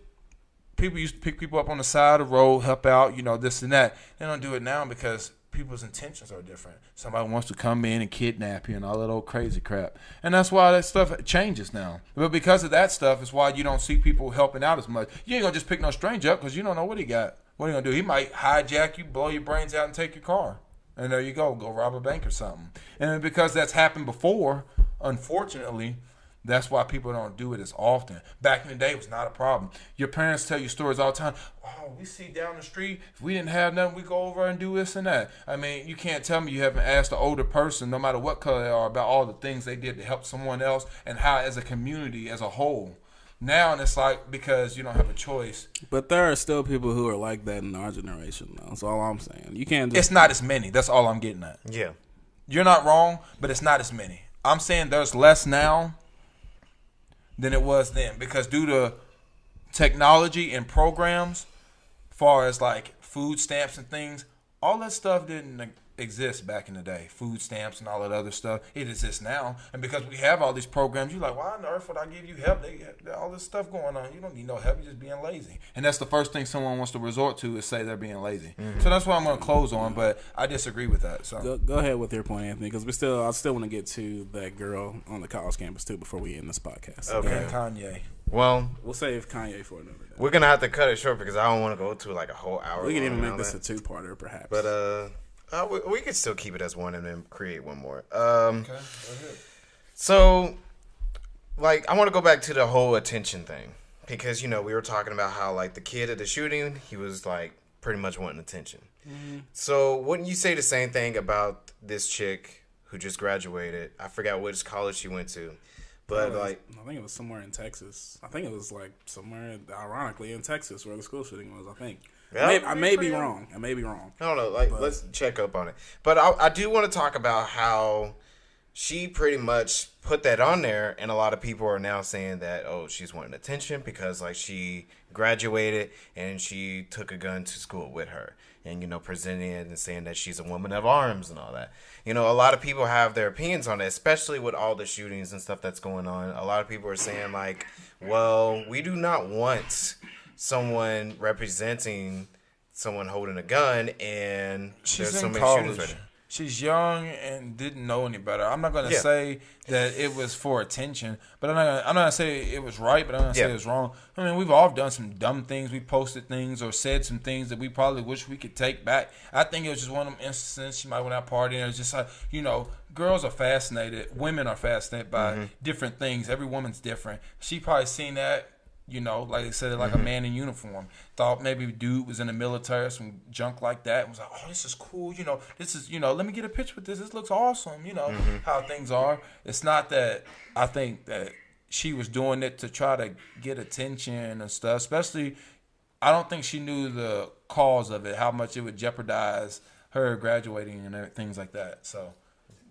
people used to pick people up on the side of the road, help out, this and that. They don't do it now because people's intentions are different. Somebody wants to come in and kidnap you and all that old crazy crap. And that's why that stuff changes now. But because of that stuff is why you don't see people helping out as much. You ain't going to just pick no stranger up because you don't know what he got. What are you going to do? He might hijack you, blow your brains out, and take your car. And there you go rob a bank or something. And because that's happened before, unfortunately, that's why people don't do it as often. Back in the day, it was not a problem. Your parents tell you stories all the time. Oh, we see down the street, if we didn't have nothing, we go over and do this and that. I mean, you can't tell me you haven't asked an older person, no matter what color they are, about all the things they did to help someone else and how, as a community, as a whole. Now, and it's like because you don't have a choice. But there are still people who are like that in our generation, though. That's all I'm saying. You can't just... It's not as many. That's all I'm getting at. Yeah. You're not wrong, but it's not as many. I'm saying there's less now than it was then because due to technology and programs, far as like food stamps and things, all that stuff didn't exist back in the day. Food stamps and all that other stuff, it exists now. And because we have all these programs, you're like, why on earth would I give you help? They got all this stuff going on. You don't need no help. You're just being lazy. And that's the first thing someone wants to resort to is say they're being lazy. Mm-hmm. So that's what I'm going to close on, but I disagree with that. So Go ahead with your point, Anthony, because I still want to get to that girl on the college campus, too, before we end this podcast. Okay. And Kanye. Well, we'll save Kanye for another day. We're going to have to cut it short because I don't want to go to like a whole hour. We can even make this a two-parter, perhaps. But, we could still keep it as one and then create one more. Okay, go ahead. So, like, I want to go back to the whole attention thing because, we were talking about how, like, the kid at the shooting, he was, like, pretty much wanting attention. Mm-hmm. So, wouldn't you say the same thing about this chick who just graduated? I forgot which college she went to. But, I think it was somewhere in Texas. I think it was, like, somewhere, ironically, in Texas where the school shooting was, I think. I may be wrong. I don't know. Let's check up on it. But I do want to talk about how she pretty much put that on there, and a lot of people are now saying that, oh, she's wanting attention because, like, she graduated and she took a gun to school with her and, presenting it and saying that she's a woman of arms and all that. A lot of people have their opinions on it, especially with all the shootings and stuff that's going on. A lot of people are saying, like, well, we do not want someone representing someone holding a gun, and she's there's so many college. shootings right now. She's young and didn't know any better. I'm not going to say that it was for attention, but I'm not going to say it was right, but I'm going to say it was wrong. I mean, we've all done some dumb things. We posted things or said some things that we probably wish we could take back. I think it was just one of them instances. She might went out partying. It was just like, girls are fascinated. Women are fascinated by different things. Every woman's different. She probably seen that. Like they said, like a man in uniform. Thought maybe dude was in the military or some junk like that. And was like, oh, this is cool. This is, let me get a picture with this. This looks awesome. How things are. It's not that I think that she was doing it to try to get attention and stuff. Especially, I don't think she knew the cause of it, how much it would jeopardize her graduating and things like that. So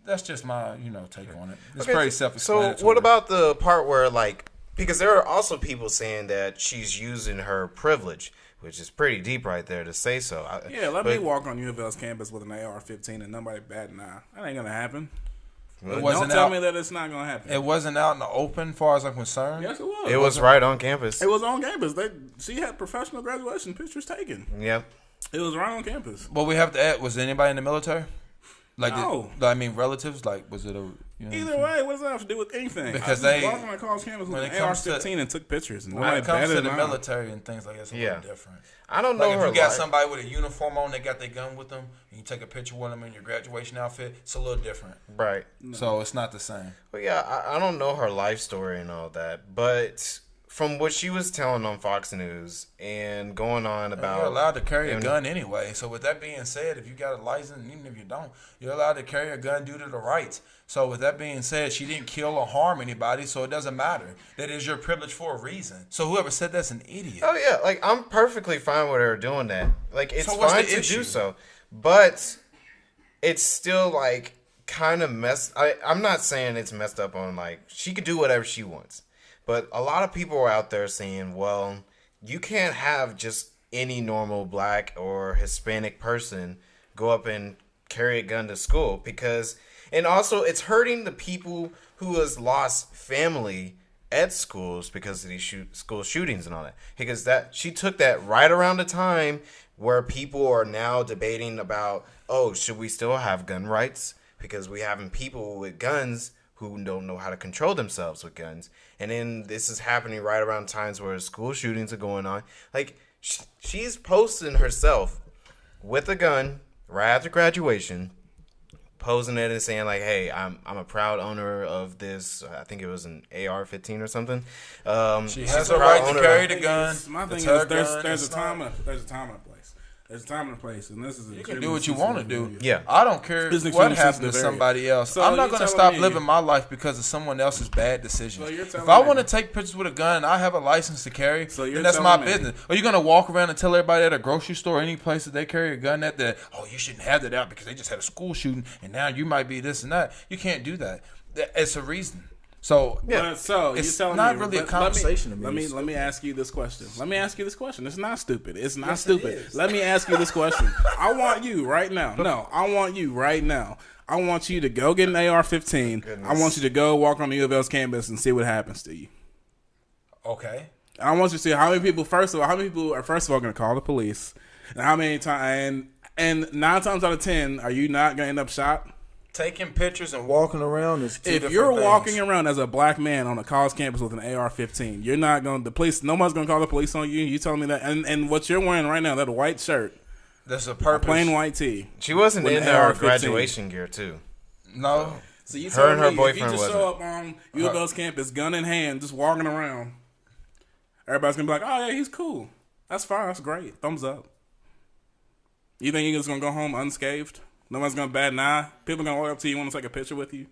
that's just my, take on it. It's pretty self-explanatory. So what about the part where, like, because there are also people saying that she's using her privilege, which is pretty deep right there to say so. Let me walk on U of L's campus with an AR-15 and nobody bat an eye. That ain't going to happen. Don't tell me that it's not going to happen. It wasn't out in the open, as far as I'm concerned. Yes, it was. It was right on campus. It was on campus. She had professional graduation pictures taken. Yep. It was right on campus. Well, we have to add, was anybody in the military? Like, No. I mean, relatives. Like, was it a? You know, Either way, what does that have to do with anything? Because I they walked on a college campus with when an it comes to- AR-15 and took pictures. And when nobody it comes batted to the an eye. military and things like that, it's a little different. I don't know Like her if you got life. somebody with a uniform on, they got their gun with them, and you take a picture with them in your graduation outfit, it's a little different. Right. So it's not the same. Well, yeah, I don't know her life story and all that, but from what she was telling on Fox News and going on about, You're allowed to carry a gun anyway. So with that being said, if you got a license, even if you don't, you're allowed to carry a gun due to the rights. So with that being said, she didn't kill or harm anybody, so it doesn't matter. That is your privilege for a reason. So whoever said that's an idiot. oh yeah, like I'm perfectly fine with her doing that. Like it's So what's fine the to issue? do so, but it's still like kind of messed. I'm not saying it's messed up on like she could do whatever she wants, but a lot of people are out there saying, well, you can't have just any normal black or Hispanic person go up and carry a gun to school because, and also it's hurting the people who has lost family at schools because of these school shootings and all that. Because that she took that right around the time where people are now debating about, oh, should we still have gun rights? Because we having people with guns who don't know how to control themselves with guns. And then this is happening right around times where school shootings are going on. Like, she's posting herself with a gun right after graduation, posing it and saying like, "Hey, I'm a proud owner of this." I think it was an AR-15 or something. She has a right to carry the gun. My thing It's is, her there's gun. a It's time not- and there's a time and a place. There's a time and a place, and this is You can do what you want to do. Yeah. I don't care It's an what extremely happened to sensitive somebody else. So I'm not you're going to telling stop me- living my life because of someone else's bad decisions. So you're If telling I me- want to take pictures with a gun and I have a license to carry, So you're then that's my telling me- business. Are you going to walk around and tell everybody at a grocery store, any place that they carry a gun at, that, oh, you shouldn't have that out because they just had a school shooting and now you might be this and that? You can't do that. It's a reason. So But so it's you're telling not me, really a let me- conversation to me. Let me ask you this question. Let me ask you this question. It's not stupid. It's not Yes, it stupid. is. Let me ask you this question. I want you right now. No, I want you right now. I want you to go get an AR-15. I want you to go walk on the U of L's campus and see what happens to you. Okay. And I want you to see how many people. First of all, how many people are first of all going to call the police, and how many times? And 9 times out of 10, are you not going to end up shot? Taking pictures and walking around is two If different you're things. walking around as a black man on a college campus with an AR-15, you're not going. The police. Nobody's going to call the police on you. You telling me that? And what you're wearing right now, that white shirt, There's a a purpose. plain white tee. She wasn't With in an her AR-15. graduation gear too. No. So you Her and her me boyfriend if you just wasn't. show up on U of L's campus, gun in hand, just walking around, everybody's gonna be like, "Oh yeah, he's cool. That's fine. That's great. Thumbs up." You think you're just gonna go home unscathed? Nobody's gonna bat an eye. People gonna walk up to you, want to take a picture with you.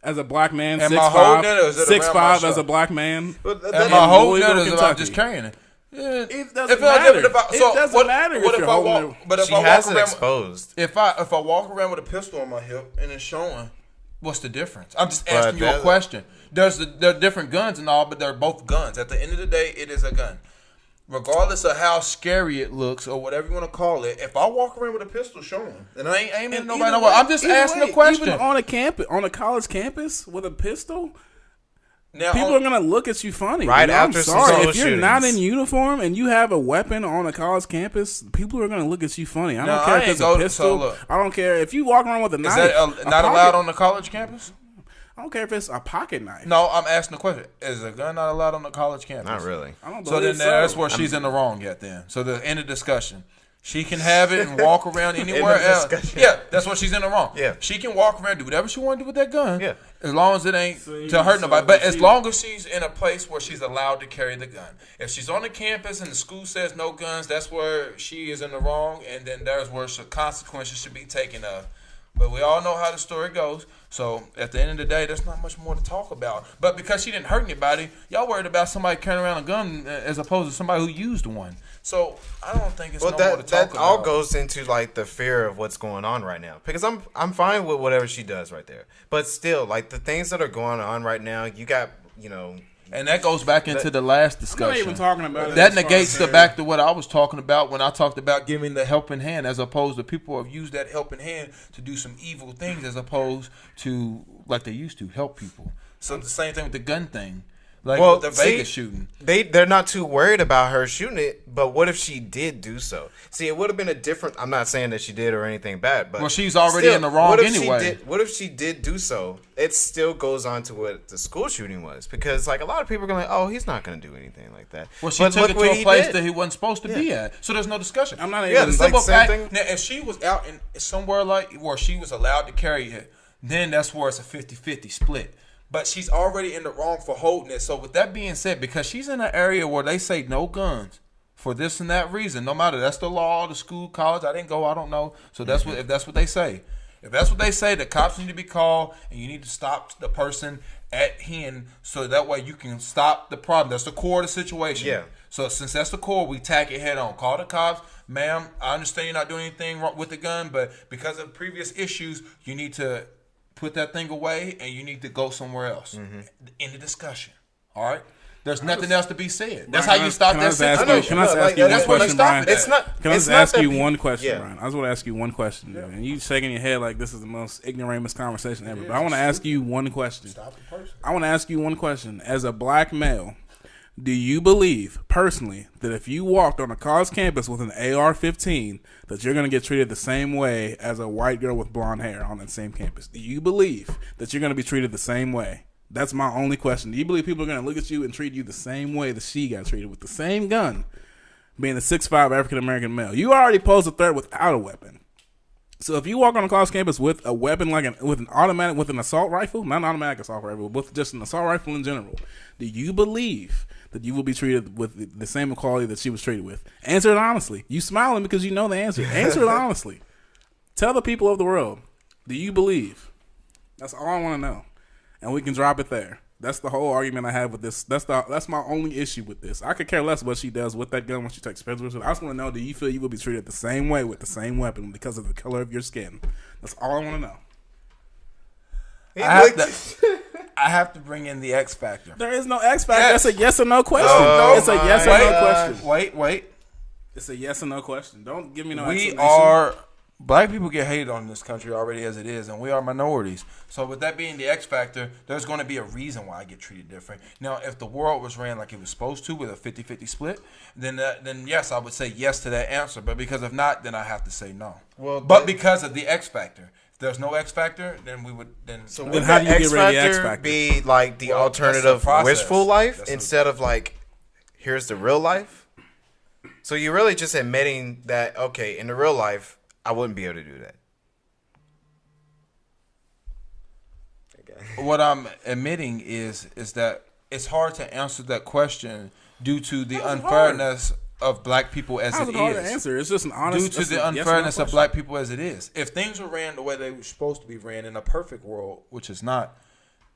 As a black man, Am I holding it or is it 6'5", around my 6'5", as a shoulder? black man. But Am that- I holding Louisville, it or is it I'm Kentucky. just carrying it? Yeah. It doesn't If I- matter. if I- so It doesn't what- matter what if if you're I holding walk- it. But if she I walk has it around, exposed. if I walk around with a pistol on my hip and it's showing, what's the difference? I'm just But asking you a that- question. There are different guns and all, but they're both guns. At the end of the day, it is a gun. Regardless of how scary it looks or whatever you want to call it, if I walk around with a pistol showing, and I ain't aiming at nobody, Either nowhere, way- I'm just either asking way, a question. Even on a campus, on a college campus with a pistol, Now, people are gonna look at you funny. Right man. I'm after some sorry. school If you're not shootings. in uniform and you have a weapon on a college campus, people are gonna look at you funny. I No, don't care I if ain't it's go a to- pistol. so look. I don't care if you walk around with a is knife. that a not pocket- allowed on the college campus? I don't care if it's a pocket knife. No, I'm asking the question. Is a gun not allowed on the college campus? Not really. I don't So believe then that's where she's in the wrong yet then. So the end of discussion. She can have it and walk around anywhere End of else. discussion. Yeah, that's what she's in the wrong. Yeah. She can walk around, do whatever she want to do with that gun. Yeah. As long as it ain't See, to hurt so nobody. But as she- long as she's in a place where she's allowed to carry the gun. If she's on the campus and the school says no guns, that's where she is in the wrong, and then there's where some consequences should be taken of. But we all know how the story goes. So at the end of the day, there's not much more to talk about. But because she didn't hurt anybody, y'all worried about somebody carrying around a gun as opposed to somebody who used one. So I don't think it's Well, no more to that talk all about. goes into like the fear of what's going on right now. Because I'm fine with whatever she does right there, but still, like the things that are going on right now, you got And that goes back into the last I'm not discussion. even talking about it That as far negates as the her- back to what I was talking about when I talked about giving the helping hand, as opposed to people have used that helping hand to do some evil things, as opposed to like they used to help people. So the same thing with the gun thing. Like Well, with the see, Vegas shooting. They're not too worried about her shooting it, but what if she did do so? See, it would have been a different. I'm not saying that she did or anything bad, but Well, she's already in the wrong what if anyway. What if she did do so? It still goes on to what the school shooting was, because like a lot of people are going, "Oh, he's not going to do anything like that." Well, she but took look it what to a he place did. that he wasn't supposed to be at. So there's no discussion. I'm not Yeah, even it's like like Simple fact. same thing. Now, if she was out in somewhere like where she was allowed to carry it, then that's where it's a 50-50 split. But she's already in the wrong for holding it. So with that being said, because she's in an area where they say no guns for this and that reason, no matter that's the law, the school, college, I didn't go, I don't know. So that's what if that's what they say. If that's what they say, the cops need to be called and you need to stop the person at hand so that way you can stop the problem. That's the core of the situation. Yeah. So since that's the core, we tack it head on. Call the cops. Ma'am, I understand you're not doing anything wrong with the gun, but because of previous issues, you need to put that thing away and you need to go somewhere else. In the discussion. All right? There's nothing else to be said. That's how you stop that situation. Can I just ask you one question, Brian? It's not. Can I it's just not ask that you pe- one question, Yeah. Brian? I just want to ask you one question, dude. And you shaking your head like this is the most ignoramus conversation ever. But I want to ask you one question. Stop the person. I want to ask you one question. As a black male, do you believe, personally, that if you walked on a college campus with an AR-15, that you're going to get treated the same way as a white girl with blonde hair on that same campus? Do you believe that you're going to be treated the same way? That's my only question. Do you believe people are going to look at you and treat you the same way that she got treated with the same gun, being a 6'5" African-American male? You already pose a threat without a weapon. So if you walk on a college campus with a weapon with an assault rifle, not an automatic assault rifle, but just an assault rifle in general, do you believe that you will be treated with the same equality that she was treated with? Answer it honestly. You smiling because you know the answer. Answer it honestly. Tell the people of the world, do you believe? That's all I want to know. And we can drop it there. That's the whole argument I have with this. That's my only issue with this. I could care less what she does with that gun when she takes pictures. I just want to know, do you feel you will be treated the same way with the same weapon because of the color of your skin? That's all I want to know. I have to bring in the X factor. There is no X factor. Yes. That's a yes or no question. Oh, It's a yes or no question. Wait. It's a yes or no question. Don't give me no We explanation. are black people get hated on in this country already as it is, and we are minorities. So with that being the X factor, there's going to be a reason why I get treated different. Now, if the world was ran like it was supposed to with a 50-50 split, then yes, I would say yes to that answer. But because if not, then I have to say no. Well, but because of the X factor. If there's no X factor, then we would then. So Then would how do you the get rid of the X X factor? factor be like the Well, that's alternative the process. wishful life That's instead of like, here's the real life? So you're really just admitting that, okay, in the real life, I wouldn't be able to do that. What I'm admitting is that it's hard to answer that question due to the How's it unfairness of black people as How's it it hard to is. answer? It's just an honest. Due to the unfairness of black people as it is. If things were ran the way they were supposed to be ran in a perfect world, which is not,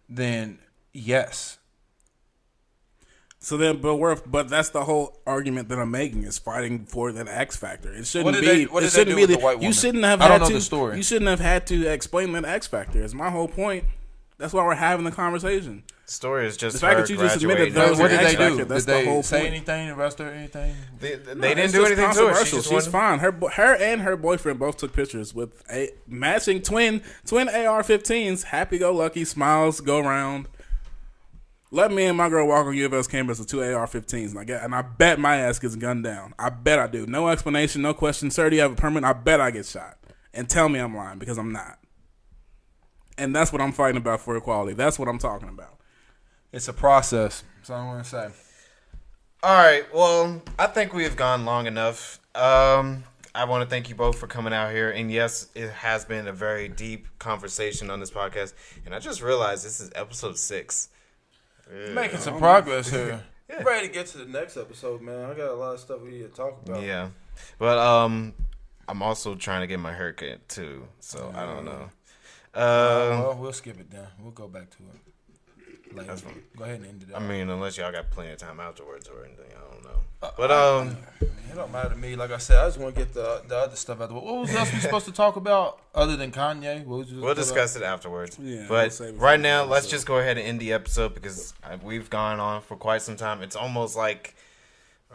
then yes. So then, but that's the whole argument that I'm making is fighting for that X factor. It shouldn't What did be. they- what It did they shouldn't do be with the the white You woman? shouldn't have I don't had know to. the story. You shouldn't have had to explain that X factor. It's my whole point. That's why we're having the conversation. Story is just The fact her that you just graduating. admitted there was What an did X they factor. do? That's Did the they whole say point. anything, arrest her, anything? They No, didn't it's do just anything to her. controversial. She's She's fine. Her and her boyfriend both took pictures with a matching twin AR-15s. Happy go lucky, smiles go around. Let me and my girl walk on U of L's campus with two AR-15s, and I bet my ass gets gunned down. I bet I do. No explanation, no question. Sir, do you have a permit? I bet I get shot. And tell me I'm lying because I'm not. And that's what I'm fighting about for equality. That's what I'm talking about. It's a process. That's all I want to say. All right. Well, I think we have gone long enough. I want to thank you both for coming out here. And yes, it has been a very deep conversation on this podcast. And I just realized this is episode 6. Making some progress here. I'm ready to get to the next episode, man. I got a lot of stuff we need to talk about. Yeah. But I'm also trying to get my haircut too. So I don't know. Well, we'll skip it then. We'll go back to it later. Go ahead and end it. I mean, unless y'all got plenty of time afterwards or anything, I don't know. But it don't matter to me. Like I said, I just want to get the other stuff out the way. What was else we supposed to talk about other than Kanye? we'll discuss it afterwards. Yeah, we'll but save it right for now, the let's episode. just go ahead and end the episode because we've gone on for quite some time. It's almost like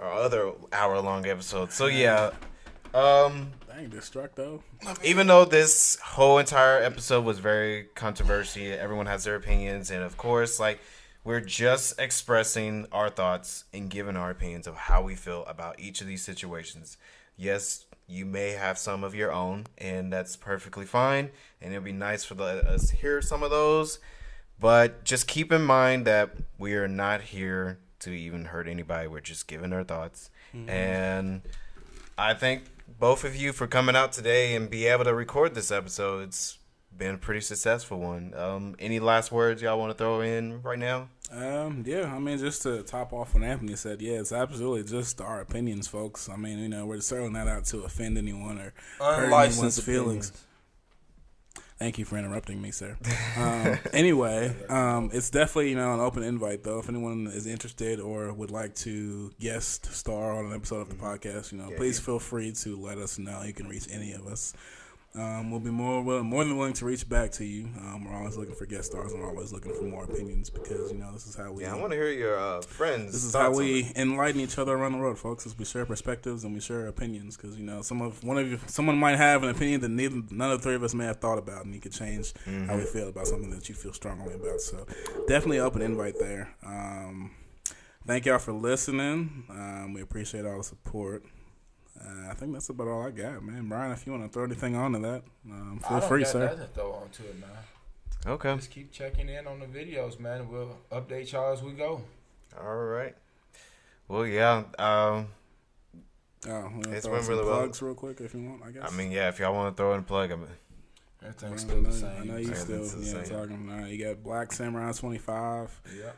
our other hour-long episode. So yeah. Dang, destructo. Even though this whole entire episode was very controversial, everyone has their opinions, and of course, like We're just expressing our thoughts and giving our opinions of how we feel about each of these situations. Yes, you may have some of your own, and that's perfectly fine. And it'll be nice for us to hear some of those. But just keep in mind that we are not here to even hurt anybody. We're just giving our thoughts. Mm-hmm. And I thank both of you for coming out today and be able to record this episode. It's been a pretty successful one. Any last words y'all want to throw in right now? Yeah, I mean, just to top off what Anthony said, yeah, it's absolutely just our opinions, folks. I mean, you know, we're certainly not out to offend anyone or hurt anyone's feelings. Thank you for interrupting me, sir. Anyway, it's definitely, you know, an open invite, though. If anyone is interested or would like to guest star on an episode of the podcast, you know, please feel free to let us know. You can reach any of us. We'll be more than willing to reach back to you. We're always looking for guest stars. We're always looking for more opinions because, you know, this is how we... Yeah, I want to hear your friends. This is how we enlighten each other around the world, folks, is we share perspectives and we share opinions because, you know, someone might have an opinion that none of the three of us may have thought about, and you could change how we feel about something that you feel strongly about. So definitely open invite there. Thank y'all for listening. We appreciate all the support. I think that's about all I got, man. Brian, if you want to throw anything onto that, feel free, sir. I don't got nothing to throw onto it, man. Okay. Just keep checking in on the videos, man. We'll update y'all as we go. All right. Well, yeah. It's been really plugs real quick if you want, I guess. I mean, yeah, if y'all want to throw in a plug, everything's still the same. I know you still talking. You got Black Samurai 25. Yeah.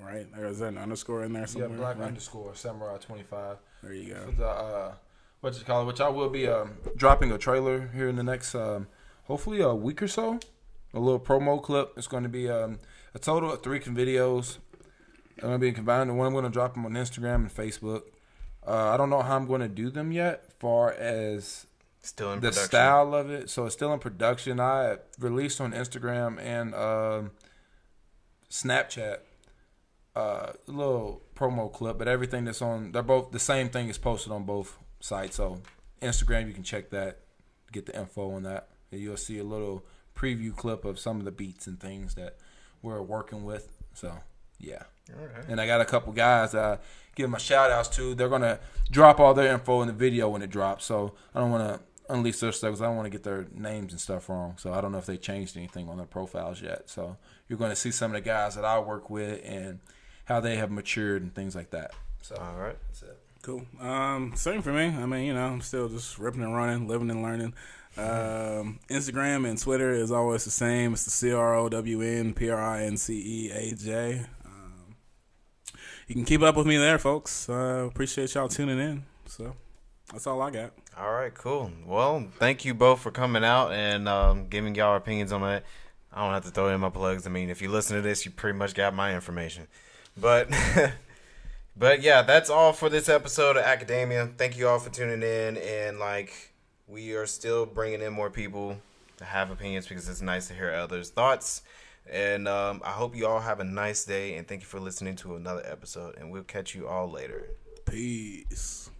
Right. Is there an underscore in there somewhere? Yeah, Black underscore Samurai 25. There you go. For the, which I will be dropping a trailer here in the next, hopefully a week or so. A little promo clip. It's going to be a total of 3 videos. I'm going to be combined. One I'm going to drop them on Instagram and Facebook. I don't know how I'm going to do them yet, far as still in the production. Style of it. So it's still in production. I released on Instagram and Snapchat a little promo clip, but everything that's on, they're both the same thing is posted on both sites. So Instagram, you can check that, get the info on that. And you'll see a little preview clip of some of the beats and things that we're working with. So yeah. Okay. And I got a couple guys I give my shout outs to. They're gonna drop all their info in the video when it drops. So I don't want to unleash their stuff because I don't want to get their names and stuff wrong. So I don't know if they changed anything on their profiles yet. So you're going to see some of the guys that I work with and how they have matured and things like that. So all right, that's it. Cool. Same for me. I mean, you know, I'm still just ripping and running, living and learning. Instagram and Twitter is always the same. It's the CROWNPRINCEAJ. You can keep up with me there, folks. Appreciate y'all tuning in. So that's all I got. All right, cool. Well, thank you both for coming out and giving y'all opinions on that. I don't have to throw in my plugs. I mean, if you listen to this, you pretty much got my information. But but yeah, that's all for this episode of Academia. Thank you all for tuning in. And we are still bringing in more people to have opinions because it's nice to hear others' thoughts. And I hope you all have a nice day. And thank you for listening to another episode. And we'll catch you all later. Peace.